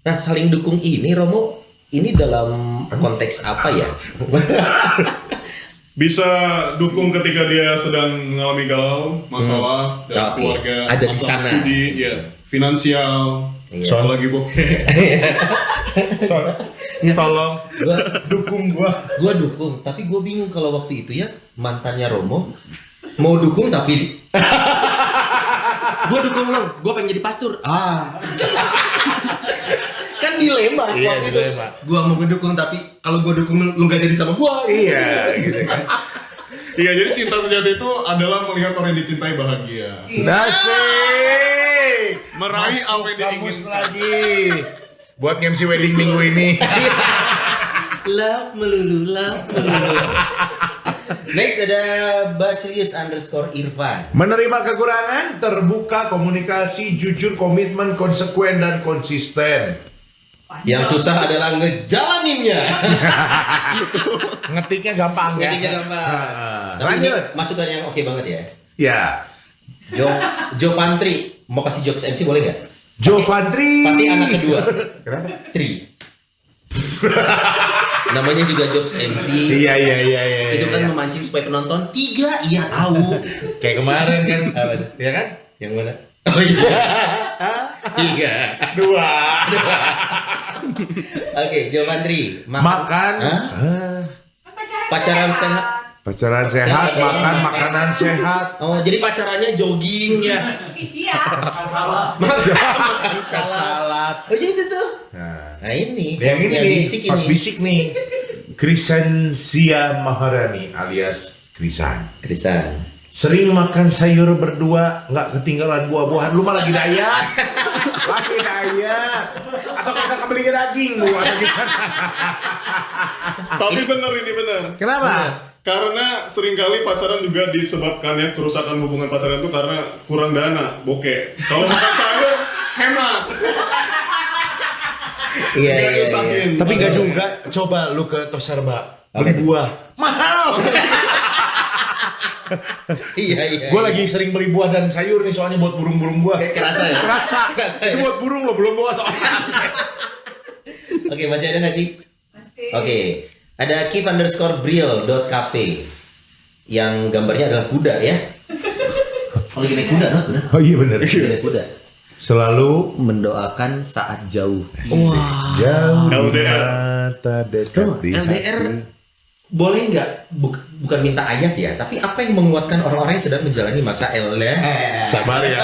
Speaker 2: Nah, saling dukung ini Romo, ini dalam konteks apa ya?
Speaker 1: Bisa dukung ketika dia sedang mengalami galau, masalah dalam
Speaker 2: Oke.
Speaker 1: keluarga,
Speaker 2: Ada di
Speaker 1: masalah
Speaker 2: sana.
Speaker 1: studi, ya, finansial,
Speaker 2: Iya.
Speaker 1: soal lagi bokeh.
Speaker 3: Tolong
Speaker 2: Gua
Speaker 3: dukung gua.
Speaker 2: Gua dukung, tapi gue bingung kalau waktu itu ya mantannya Romo mau dukung tapi gue dukung lo, gue pengen jadi pastor. Kan dilema
Speaker 3: Iya,
Speaker 2: waktu
Speaker 3: dilema.
Speaker 2: itu. Gue mau ngedukung tapi kalau gue dukung lu gak jadi sama gue.
Speaker 3: Iya, gitu kan.
Speaker 1: Iya, jadi cinta sejati itu adalah melihat orang yang dicintai bahagia.
Speaker 3: Nasik.
Speaker 1: Meraih
Speaker 3: Masuk
Speaker 1: apa yang
Speaker 3: kamus
Speaker 1: diinginkan.
Speaker 3: lagi. Buat MC wedding minggu ini.
Speaker 2: Love melulu. Next ada Basilius_Irfan.
Speaker 3: Menerima kekurangan, terbuka, komunikasi, jujur, komitmen, konsekuen, dan konsisten.
Speaker 2: Yang susah adalah ngejalaninnya.
Speaker 3: Ngetiknya gampang ya.
Speaker 2: Ngetiknya gampang. Tapi ini
Speaker 3: Lanjut.
Speaker 2: masukan yang oke banget ya.
Speaker 3: Ya.
Speaker 2: Jovantri mau kasih jokes MC boleh nggak?
Speaker 3: Jovantri.
Speaker 2: Pasti anak kedua.
Speaker 3: Kenapa?
Speaker 2: Tri. Namanya juga jokes MC.
Speaker 3: Iya.
Speaker 2: Itu kan memancing supaya penonton 3 iya tahu.
Speaker 3: Kayak kemarin kan.
Speaker 2: Apa tuh?
Speaker 3: Iya kan?
Speaker 2: Yang mana? Oh iya. 3.
Speaker 3: 2.
Speaker 2: Oke, Jovantri.
Speaker 3: Makan.
Speaker 2: Hah? Pacaran sehat.
Speaker 3: Pacaran sehat,
Speaker 2: Ya,
Speaker 3: makan
Speaker 2: ya.
Speaker 3: makanan sehat.
Speaker 2: Oh, jadi pacarannya jogging ya.
Speaker 4: Iya.
Speaker 2: Makan salad.
Speaker 3: Salad.
Speaker 2: Oh iya itu tuh.
Speaker 3: Nah,
Speaker 2: Nah ini,
Speaker 3: yang
Speaker 2: hostnya
Speaker 3: ini nih,
Speaker 2: bisik
Speaker 3: pas
Speaker 2: ini.
Speaker 3: bisik nih. Krisensia Maharani alias Krisan.
Speaker 2: Krisan.
Speaker 3: Sering makan sayur berdua, nggak ketinggalan buah-buahan. Lu mah lagi diet. Lagi diet. Atau kita kebeli daging lu atau gimana?
Speaker 1: Tapi benar ini benar.
Speaker 3: Kenapa?
Speaker 1: Karena seringkali pacaran juga disebabkan ya, kerusakan hubungan pacaran itu karena kurang dana, bokeh. Kalau makan sayur, hemat.
Speaker 2: Iya.
Speaker 1: Nggak nyusahin.
Speaker 3: Tapi nggak juga. Coba lu ke Tosarba beli buah. Mahal.
Speaker 2: Iya.
Speaker 3: Gue lagi sering beli buah dan sayur nih soalnya buat burung-burung gua.
Speaker 2: Kayak kerasa ya?
Speaker 3: Kerasa.
Speaker 2: Kerasa
Speaker 3: Itu
Speaker 2: ya?
Speaker 3: buat burung lo, belum buat orang.
Speaker 2: Oke, masih ada nggak sih?
Speaker 4: Masih.
Speaker 2: Oke. Ada kif_brill.kp yang gambarnya adalah kuda ya. Oh, lagi naik kuda, kuda.
Speaker 3: Oh iya benar.
Speaker 2: Lagi naik kuda.
Speaker 3: Selalu
Speaker 2: Mendoakan saat jauh.
Speaker 3: jauh
Speaker 1: LDR.
Speaker 3: mata dekat di
Speaker 2: LDR
Speaker 3: hati.
Speaker 2: boleh nggak bukan minta ayat ya, tapi apa yang menguatkan orang-orang yang sedang menjalani masa LDR?
Speaker 3: Sabar ya.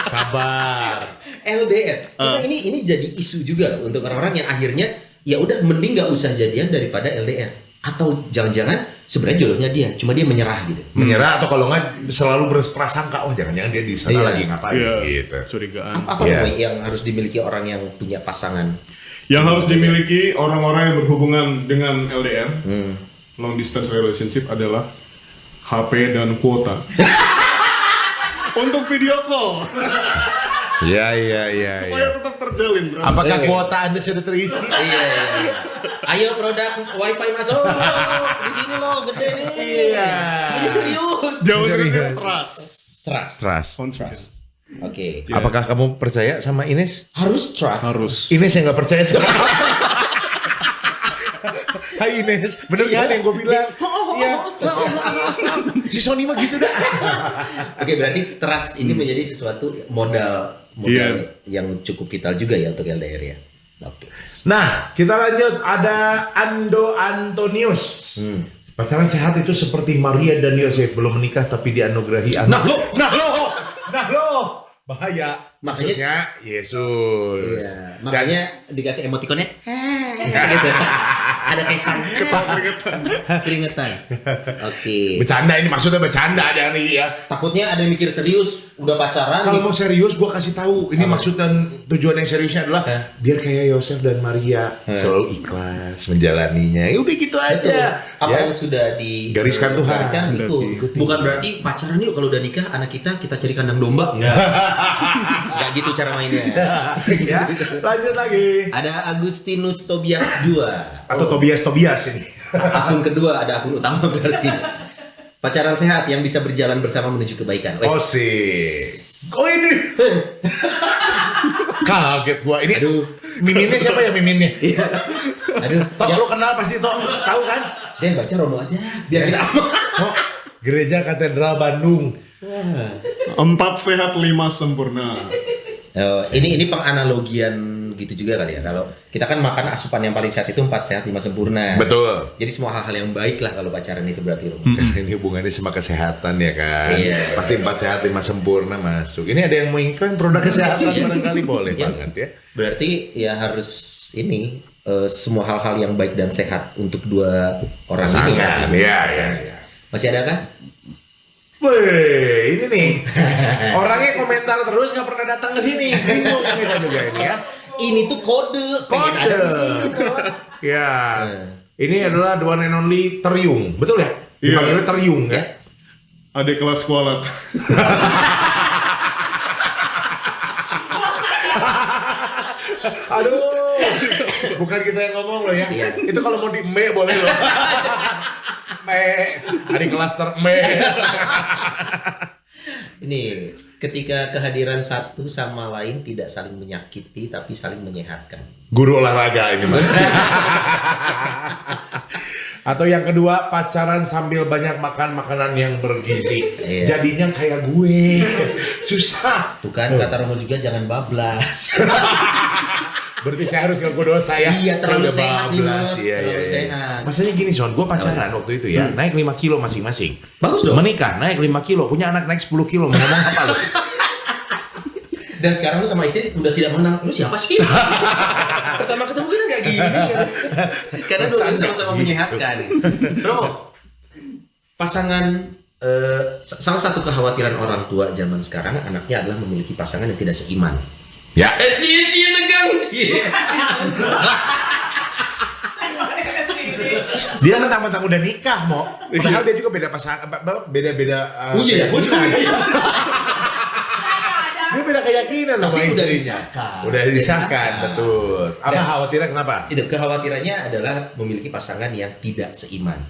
Speaker 3: Sabar.
Speaker 2: LDR. Karena ini jadi isu juga loh untuk orang-orang yang akhirnya ya udah mending nggak usah jadian daripada LDR. Atau jangan-jangan sebenarnya jodohnya dia, cuma dia menyerah gitu.
Speaker 3: Menyerah atau kalau nggak selalu berprasangka, oh jangan-jangan dia di sana lagi ngapain gitu.
Speaker 1: Curigaan.
Speaker 2: Apa yang harus dimiliki orang yang punya pasangan?
Speaker 1: Yang harus dimiliki orang-orang yang berhubungan dengan LDR, long distance relationship adalah HP dan kuota. Untuk video call.
Speaker 3: Iya.
Speaker 1: Supaya tetap terjalin.
Speaker 3: Apakah kuota Anda sudah terisi?
Speaker 2: Iya. Ayo produk wifi masuk. Di sini loh gede nih.
Speaker 3: Iya.
Speaker 2: Ini serius.
Speaker 1: Jauh
Speaker 3: Serius.
Speaker 1: dari trust.
Speaker 3: Trust.
Speaker 2: Oke.
Speaker 1: Ya.
Speaker 3: Apakah kamu percaya sama Ines?
Speaker 2: Harus trust.
Speaker 1: Harus.
Speaker 3: Ines yang nggak percaya sama Hai Ines, bener kan yang gue bilang? Iya. Si Sony mah gitu dah.
Speaker 2: Oke, berarti trust ini menjadi sesuatu modal yang cukup vital juga ya untuk LDR ya. Oke.
Speaker 3: Nah, kita lanjut. Ada Ando Antonius. Pacaran sehat itu seperti Maria dan Yosef, belum menikah tapi dianugerahi anak. Nah lo, bahaya. Maksudnya Yesus.
Speaker 2: Iya. Makanya dikasih emotikonnya. Gitu. Ada kesan keringetan. Oke.
Speaker 3: Bercanda ini, maksudnya bercanda jangan ya.
Speaker 2: Takutnya ada yang mikir serius, udah pacaran.
Speaker 3: Kalau mau serius, gue kasih tahu. Ini maksud dan tujuan yang seriusnya adalah biar kayak Yosef dan Maria selalu ikhlas menjalaninya. Ya udah gitu aja.
Speaker 2: Betul. Apa
Speaker 3: Ya.
Speaker 2: yang sudah
Speaker 3: Gariskan Tuhan.
Speaker 2: Ikuti. Bukan berarti pacaran yuk kalau udah nikah anak kita cari kandang domba. Enggak. Enggak gitu cara mainnya.
Speaker 3: Ya, lanjut lagi.
Speaker 2: Ada Agustinus Tobias 2.
Speaker 3: Atau Tobias ini.
Speaker 2: Akun kedua, ada akun utama berarti. Pacaran sehat yang bisa berjalan bersama menuju kebaikan.
Speaker 3: Oh sih. Oh ini. Kaget gua ini.
Speaker 2: Aduh.
Speaker 3: Miminnya siapa ya miminnya?
Speaker 2: Iya. Aduh.
Speaker 3: Tok, lo kenal pasti Tok. Tahu kan?
Speaker 2: Dia baca Rono aja biar kita aman.
Speaker 3: Tok, Gereja Katedral Bandung.
Speaker 1: 4 sehat 5 sempurna.
Speaker 2: Ini penganalogian gitu juga kali ya. Kalau kita kan makan asupan yang paling sehat itu 4 sehat 5 sempurna.
Speaker 3: Betul.
Speaker 2: Jadi semua hal-hal yang baik lah kalau pacaran itu berarti Rono.
Speaker 3: Karena ini hubungannya sama kesehatan ya kan.
Speaker 2: Iya.
Speaker 3: Pasti 4 sehat 5 sempurna masuk. Ini ada yang mau iklan produk kesehatan barangkali boleh
Speaker 2: Iya.
Speaker 3: banget ya.
Speaker 2: Berarti ya harus ini semua hal-hal yang baik dan sehat untuk dua orang ini.
Speaker 3: Pasangan. Iya.
Speaker 2: Masih ada kah?
Speaker 3: Wih, ini nih. Orangnya komentar terus nggak pernah datang ke sini. Bingung kita juga ini ya.
Speaker 2: Ini tuh kode pengen ada di sini.
Speaker 3: Ya. Ini adalah the one and only Teriung. Betul ya?
Speaker 1: Iya.
Speaker 3: Dipanggilnya Teriung ya.
Speaker 1: Adik kelas kualat.
Speaker 3: Aduh. Bukan kita yang ngomong loh ya.
Speaker 2: Iya.
Speaker 3: Itu kalau mau di me boleh loh. Me. Hari kelas me.
Speaker 2: Ini ketika kehadiran satu sama lain tidak saling menyakiti tapi saling menyehatkan.
Speaker 3: Guru olahraga ini Mas. Atau yang kedua, pacaran sambil banyak makan makanan yang bergizi.
Speaker 2: Iya.
Speaker 3: Jadinya kayak gue. Susah.
Speaker 2: Tuh kan kata Romo juga jangan bablas.
Speaker 3: Berarti saya harus ngaku dosa ya.
Speaker 2: Iya, terlalu
Speaker 3: Saya udah
Speaker 2: sehat nih,
Speaker 3: bablas.
Speaker 2: Bud.
Speaker 3: Iya,
Speaker 2: Terlalu
Speaker 3: iya.
Speaker 2: sehat.
Speaker 3: Maksudnya gini Son, gue pacaran waktu itu ya, naik 5 kilo masing-masing.
Speaker 2: Bagus dong.
Speaker 3: Menikah naik 5 kilo, punya anak naik 10 kilo. Mau ngomong apa lu?
Speaker 2: Dan sekarang lu sama istri udah tidak menang. Lu siapa sih? Pertama ketemu kan kayak gini kan. Karena dulu sama-sama menyehatkan. Romo, pasangan salah satu kekhawatiran orang tua zaman sekarang anaknya adalah memiliki pasangan yang tidak seiman.
Speaker 3: Ya.
Speaker 2: Cie tegang cie.
Speaker 3: Dia mentang-mentang udah nikah, Mo. Padahal dia juga beda pasangan, beda-beda.
Speaker 2: Oh iya, gue juga.
Speaker 3: Dia beda keyakinan sama
Speaker 2: Tapi udah
Speaker 3: istrinya.
Speaker 2: disahkan.
Speaker 3: Udah disahkan, betul. Apa
Speaker 2: Dan-
Speaker 3: khawatirnya kenapa?
Speaker 2: Itu kekhawatirannya adalah memiliki pasangan yang tidak seiman.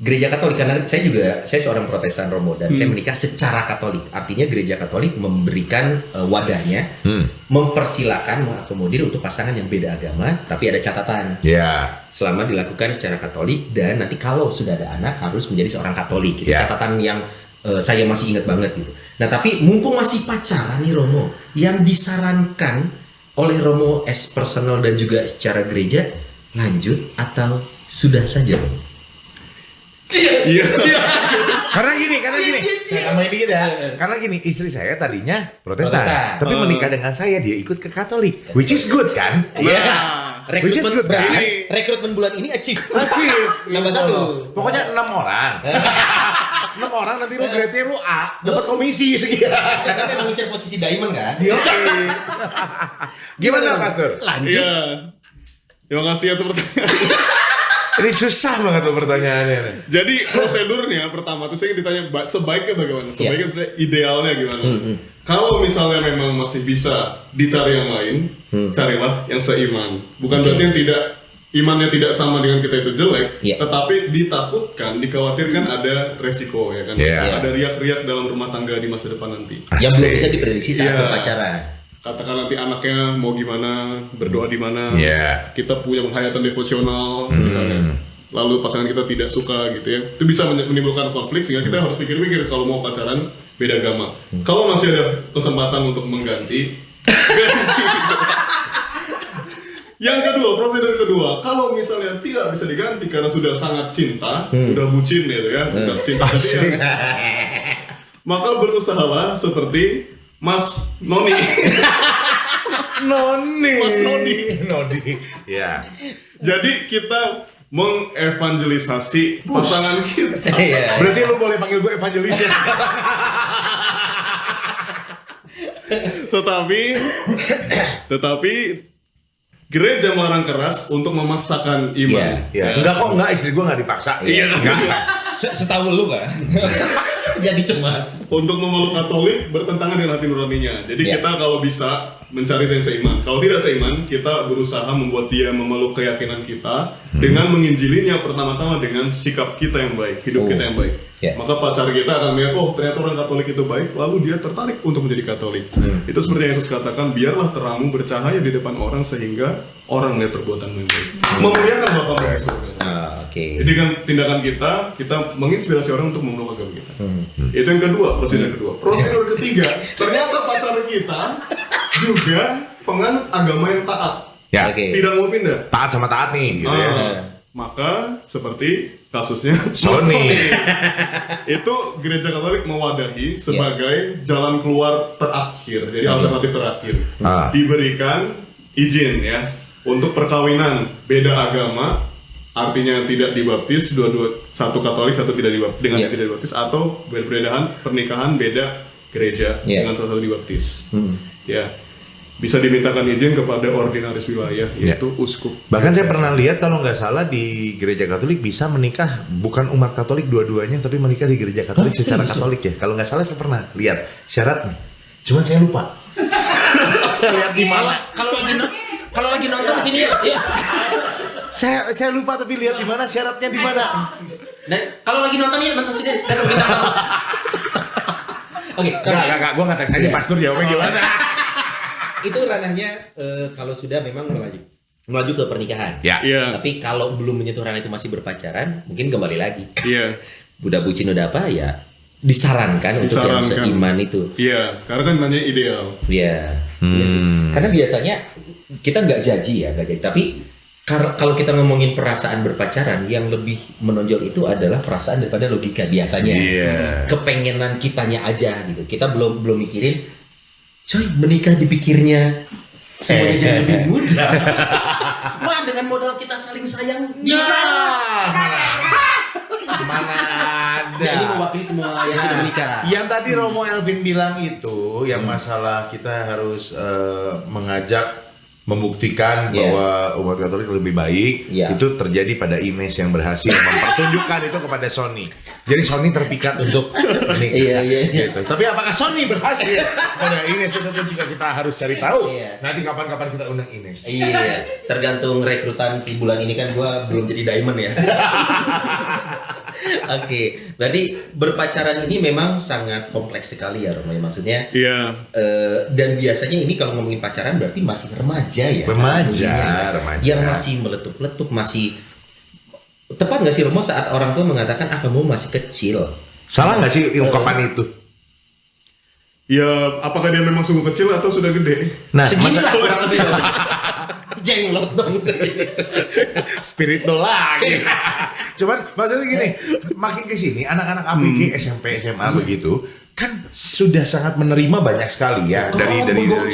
Speaker 2: Gereja Katolik, karena saya seorang Protestan Romo dan saya menikah secara Katolik. Artinya Gereja Katolik memberikan wadahnya, mempersilakan, mengakomodir untuk pasangan yang beda agama, tapi ada catatan.
Speaker 3: Ya.
Speaker 2: Selama dilakukan secara Katolik dan nanti kalau sudah ada anak harus menjadi seorang Katolik. Itu
Speaker 3: Ya.
Speaker 2: catatan yang saya masih ingat banget gitu. Nah tapi mumpung masih pacaran nih Romo, yang disarankan oleh Romo as personal dan juga secara gereja, lanjut atau sudah saja Romo?
Speaker 1: Iya.
Speaker 3: Karena gini.
Speaker 2: Cie.
Speaker 3: Saya tambahin dikit ya. Karena gini, istri saya tadinya Protestan.
Speaker 2: Protestan.
Speaker 3: Tapi menikah dengan saya, dia ikut ke Katolik. Which is good kan?
Speaker 2: Iya.
Speaker 1: Nah,
Speaker 3: Which is good, kan?
Speaker 2: Rekrutmen bulan ini achieve. Nambah
Speaker 3: Gitu.
Speaker 2: 1.
Speaker 3: Pokoknya 6 orang. 6 orang nanti lu grade-nya lu A, dapat komisi sekian.
Speaker 2: Karena memang ngincer posisi diamond kan.
Speaker 3: Oke. Gimana, Pastor?
Speaker 2: Lanjut.
Speaker 1: Iya. Terima kasih atas pertanyaan.
Speaker 3: Ini susah banget tuh pertanyaannya.
Speaker 1: Jadi prosedurnya pertama tuh saya ditanya sebaiknya bagaimana? Sebaiknya saya idealnya gimana? Kalau misalnya memang masih bisa dicari yang lain, carilah yang seiman. Bukan berarti yang imannya tidak sama dengan kita itu jelek, tetapi ditakutkan, dikhawatirkan ada resiko ya kan? Ada riak-riak dalam rumah tangga di masa depan nanti.
Speaker 2: Yang belum bisa diprediksi saat berpacaran.
Speaker 1: Katakan nanti anaknya mau gimana, berdoa di mana, kita punya penghayatan devosional misalnya, lalu pasangan kita tidak suka gitu ya, itu bisa menimbulkan konflik sehingga kita harus pikir-pikir kalau mau pacaran beda agama. Kalau masih ada kesempatan untuk mengganti. Yang kedua, prosedur kedua, kalau misalnya tidak bisa diganti karena sudah sangat cinta, udah bucin gitu ya, udah cinta setia, maka berusahalah seperti Mas Noni. Mas Noni.
Speaker 3: Ya.
Speaker 1: Jadi kita mengevangelisasi pasangan kita.
Speaker 3: Berarti lu boleh panggil gue evangelis ya.
Speaker 1: Tetapi gereja melarang keras untuk memaksakan iman.
Speaker 3: Enggak kok, enggak, istri gue enggak dipaksa.
Speaker 2: Setahu lu kan. Jadi cemas.
Speaker 1: Untuk memeluk Katolik bertentangan dengan hati nuraninya. Jadi kita kalau bisa mencari yang seiman. Kalau tidak seiman, kita berusaha membuat dia memeluk keyakinan kita dengan menginjilinya pertama-tama dengan sikap kita yang baik, hidup kita yang baik. Maka pacar kita akan melihat, oh ternyata orang Katolik itu baik, lalu dia tertarik untuk menjadi Katolik. Itu seperti yang Yesus katakan, biarlah terangmu bercahaya di depan orang sehingga orang melihat perbuatanmu yang baik. Memuliakan Bapamu di surga. Jadi kan tindakan kita menginspirasi orang untuk memeluk agama kita. Itu yang kedua, prosedur kedua. Prosedur ketiga, ternyata pacar kita juga penganut agama yang taat. Tidak mau pindah.
Speaker 3: Taat sama taat nih gitu ya.
Speaker 1: Maka seperti kasusnya
Speaker 3: Sony.
Speaker 1: Itu gereja Katolik mewadahi sebagai jalan keluar terakhir. Jadi alternatif terakhir. Diberikan izin ya untuk perkawinan beda agama, artinya tidak dibaptis, satu Katolik satu tidak dibaptis dengan tidak dibaptis, atau berbedaan pernikahan beda gereja dengan salah satu dibaptis. Bisa dimintakan izin kepada ordinaris wilayah, yaitu uskup.
Speaker 3: Bahkan saya pernah lihat kalau nggak salah di gereja Katolik bisa menikah bukan umat Katolik dua-duanya, tapi menikah di gereja Katolik secara Katolik ya. Kalau nggak salah saya pernah lihat syaratnya. Cuman saya lupa. Saya lihat di mana?
Speaker 2: Kalau lagi nonton di sini ya.
Speaker 3: Saya lupa tapi lihat di mana syaratnya di mana.
Speaker 2: Nah, kalau lagi nonton ya nonton sini dan kita tahu. Oke,
Speaker 3: enggak, gua ngetes aja pastor jawabnya gimana.
Speaker 2: Itu ranahnya kalau sudah memang melaju ke pernikahan. Tapi kalau belum menyentuh ranah itu masih berpacaran, mungkin kembali lagi. Budak bucin udah apa ya? Disarankan untuk yang seiman itu.
Speaker 1: Karena kan nanya ideal.
Speaker 2: Karena biasanya kita nggak janji ya, tapi kalau kita ngomongin perasaan berpacaran, yang lebih menonjol itu adalah perasaan daripada logika biasanya. Kepengenan kitanya aja gitu. Kita belum mikirin. Coy, menikah dipikirnya semuanya jadi lebih mudah. Wah, dengan modal kita saling sayang bisa.
Speaker 3: Mana ada.
Speaker 2: Ini mewakili semua yang sudah menikah.
Speaker 3: Yang tadi Romo Elvin bilang itu, yang masalah kita harus mengajak, membuktikan bahwa umat Katolik lebih baik, itu terjadi pada Ines yang berhasil mempertunjukkan itu kepada Sony. Jadi Sony terpikat untuk gitu. Tapi apakah Sony berhasil pada Ines, itu pun juga kita harus cari tahu. Nanti kapan-kapan kita undang Ines.
Speaker 2: Tergantung rekrutan si bulan ini kan gua belum jadi diamond ya. Oke, berarti berpacaran ini memang sangat kompleks sekali ya Romo, maksudnya. Dan biasanya ini kalau ngomongin pacaran berarti masih remaja ya.
Speaker 3: Remaja.
Speaker 2: Yang masih meletup-letup, masih tepat nggak sih Romo saat orang tua mengatakan kamu masih kecil?
Speaker 3: Salah nggak sih ungkapan itu?
Speaker 1: Ya, apakah dia memang sungguh kecil atau sudah gede?
Speaker 2: Nah, segini lah kurang lebih. Jenglot dong
Speaker 3: spirit lagi. Cuman maksudnya gini, makin kesini anak-anak ABG, SMP, SMA begitu kan sudah sangat menerima banyak sekali ya dari luar.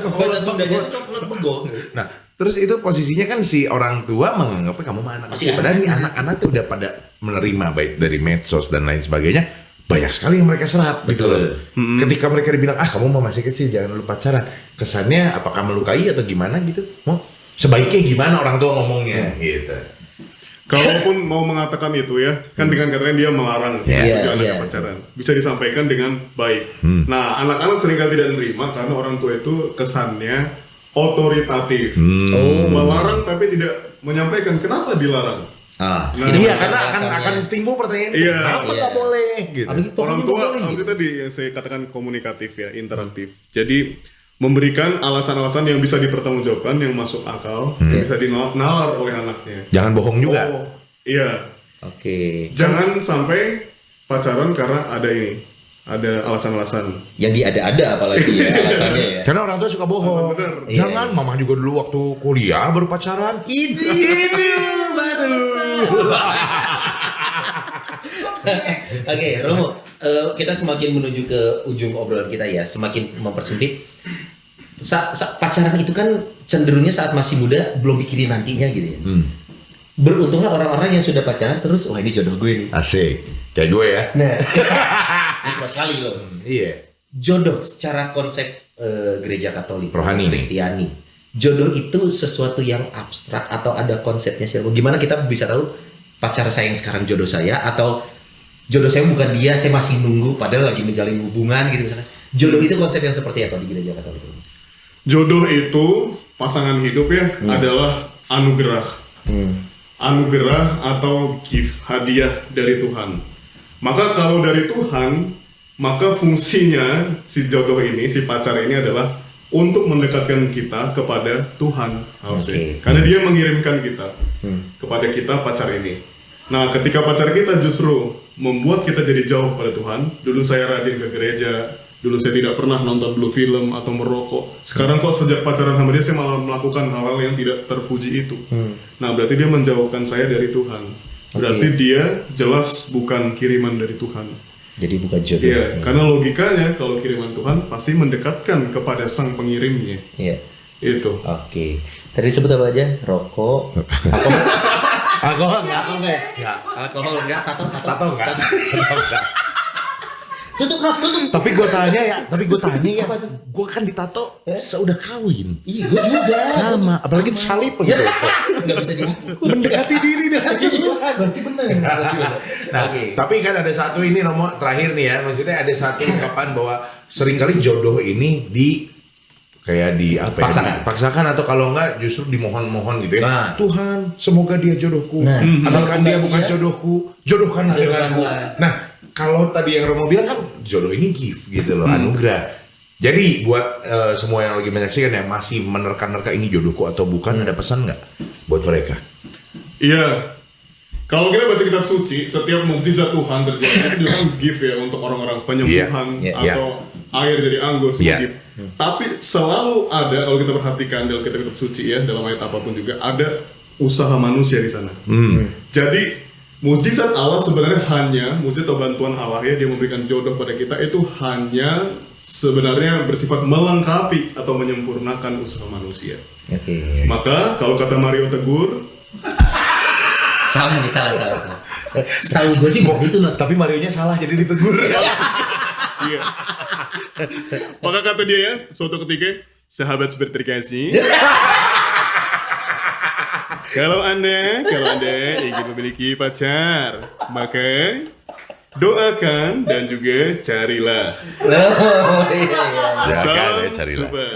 Speaker 2: Bahasa Sundanya itu coklat begong.
Speaker 3: Nah, Terus itu posisinya kan si orang tua menganggapnya kamu mah anak kecil. Padahal nih anak-anak tuh udah pada menerima baik dari medsos dan lain sebagainya. Banyak sekali yang mereka serap gitu loh. Ketika mereka dibilang, kamu mah masih kecil, jangan lu pacaran. Kesannya apakah melukai atau gimana gitu? Mau sebaiknya gimana orang tua ngomongnya gitu.
Speaker 1: Kalaupun mau mengatakan itu ya, kan dengan katanya dia melarang anaknya pacaran. Bisa disampaikan dengan baik. Nah, anak-anak seringkali tidak menerima karena orang tua itu kesannya otoritatif. Melarang tapi tidak menyampaikan kenapa dilarang.
Speaker 3: Iya, karena akan timbul pertanyaan kenapa nggak boleh gitu.
Speaker 1: Orang tua maksudnya tadi yang saya katakan komunikatif ya, interaktif. Jadi memberikan alasan-alasan yang bisa dipertanggungjawabkan, yang masuk akal, yang bisa dinalar oleh anaknya.
Speaker 3: Jangan bohong juga.
Speaker 1: Iya.
Speaker 2: Oke.
Speaker 1: Jangan sampai pacaran karena ada alasan-alasan.
Speaker 2: Yang diada-ada apalagi ya alasannya ya.
Speaker 3: Karena orang tua suka bohong.
Speaker 1: Bener.
Speaker 3: Jangan, mama juga dulu waktu kuliah baru pacaran. Itu baru.
Speaker 2: Oke, Romo, kita semakin menuju ke ujung obrolan kita ya, semakin mempersempit. Pacaran itu kan cenderungnya saat masih muda belum pikirin nantinya gitu ya. Beruntunglah orang-orang yang sudah pacaran terus, wah ini jodoh gue nih.
Speaker 3: Asik, kayak gue ya.
Speaker 2: Nah, ini cuma sekali loh.
Speaker 3: Iya.
Speaker 2: Jodoh secara konsep gereja Katolik,
Speaker 3: rohani,
Speaker 2: Kristiani. Jodoh itu sesuatu yang abstrak atau ada konsepnya sih? Gimana kita bisa tahu pacar saya yang sekarang jodoh saya atau jodoh saya bukan dia, saya masih nunggu padahal lagi menjalin hubungan gitu misalnya. Jodoh itu konsep yang seperti apa di gereja Katolik?
Speaker 1: Jodoh itu pasangan hidup ya adalah anugerah. Anugerah atau gift, hadiah dari Tuhan. Maka kalau dari Tuhan, maka fungsinya si jodoh ini, si pacar ini adalah untuk mendekatkan kita kepada Tuhan harusnya. Karena dia mengirimkan kita kepada kita pacar ini. Nah, ketika pacar kita justru membuat kita jadi jauh pada Tuhan. Dulu saya rajin ke gereja, dulu saya tidak pernah nonton dulu film atau merokok. Sekarang kok sejak pacaran sama dia saya malah melakukan hal-hal yang tidak terpuji itu. Nah, berarti dia menjauhkan saya dari Tuhan. Berarti dia jelas bukan kiriman dari Tuhan.
Speaker 2: Jadi bukan jodoh.
Speaker 1: Iya, karena logikanya kalau kiriman Tuhan pasti mendekatkan kepada sang pengirimnya.
Speaker 2: Iya.
Speaker 1: Itu.
Speaker 2: Oke. Tadi sebut apa aja? Rokok.
Speaker 3: Alkohol enggak?
Speaker 2: Alkohol enggak?
Speaker 3: Tato enggak?
Speaker 2: Tutup.
Speaker 3: Tapi gue tanya ya, gue kan ditato seudah kawin.
Speaker 2: Iya, gue juga.
Speaker 3: Sama, apalagi salib gitu.
Speaker 2: Nggak bisa diukur.
Speaker 3: Mendekati diri dengan Tuhan.
Speaker 2: Berarti benar.
Speaker 3: Nah, tapi kan ada satu ini Romo terakhir nih ya, maksudnya ada satu ungkapan bahwa seringkali jodoh ini dipaksakan atau kalau enggak justru dimohon-mohon gitu ya. Tuhan, semoga dia jodohku. Andaikan dia bukan jodohku, jodohkanlah denganku. Nah, kalau tadi yang Romo bilang kan jodoh ini gift gitu loh, anugerah. Jadi buat semua yang lagi menyaksikan yang masih menerka-nerka ini jodohku atau bukan, ada pesan nggak buat mereka?
Speaker 1: Iya. Kalau kita baca kitab suci, setiap mukjizat Tuhan terjadi itu juga gift ya untuk orang-orang penyembuhan atau air dari anggur semua gift. Tapi selalu ada, kalau kita perhatikan dalam kitab suci ya, dalam ayat apapun juga ada usaha manusia di sana. Jadi mukjizat Allah sebenarnya hanya mukjizat atau bantuan Allah ya, dia memberikan jodoh pada kita itu hanya sebenarnya bersifat melengkapi atau menyempurnakan usaha manusia. Maka kalau kata Mario Tegur,
Speaker 2: salah. Setahu gue sih bukan itu,
Speaker 3: tapi Marionya salah jadi ditegur.
Speaker 1: Iya. Maka kata dia ya, suatu ketika, sahabat seperti terkasih, kalau anda ingin memiliki pacar, maka doakan dan juga carilah. Super.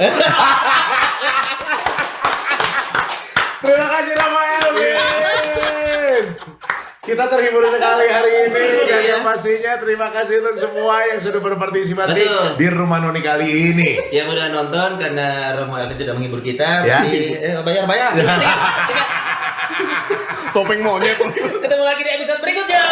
Speaker 3: Terima kasih Rama Elvin. Kita terhibur sekali hari ini. Dan pastinya terima kasih untuk semua yang sudah berpartisipasi di Rumah Noni kali ini.
Speaker 2: Yang udah nonton karena Romo Elvin sudah menghibur kita. Bayar.
Speaker 1: Topeng monyet.
Speaker 2: Ketemu lagi di episode berikutnya.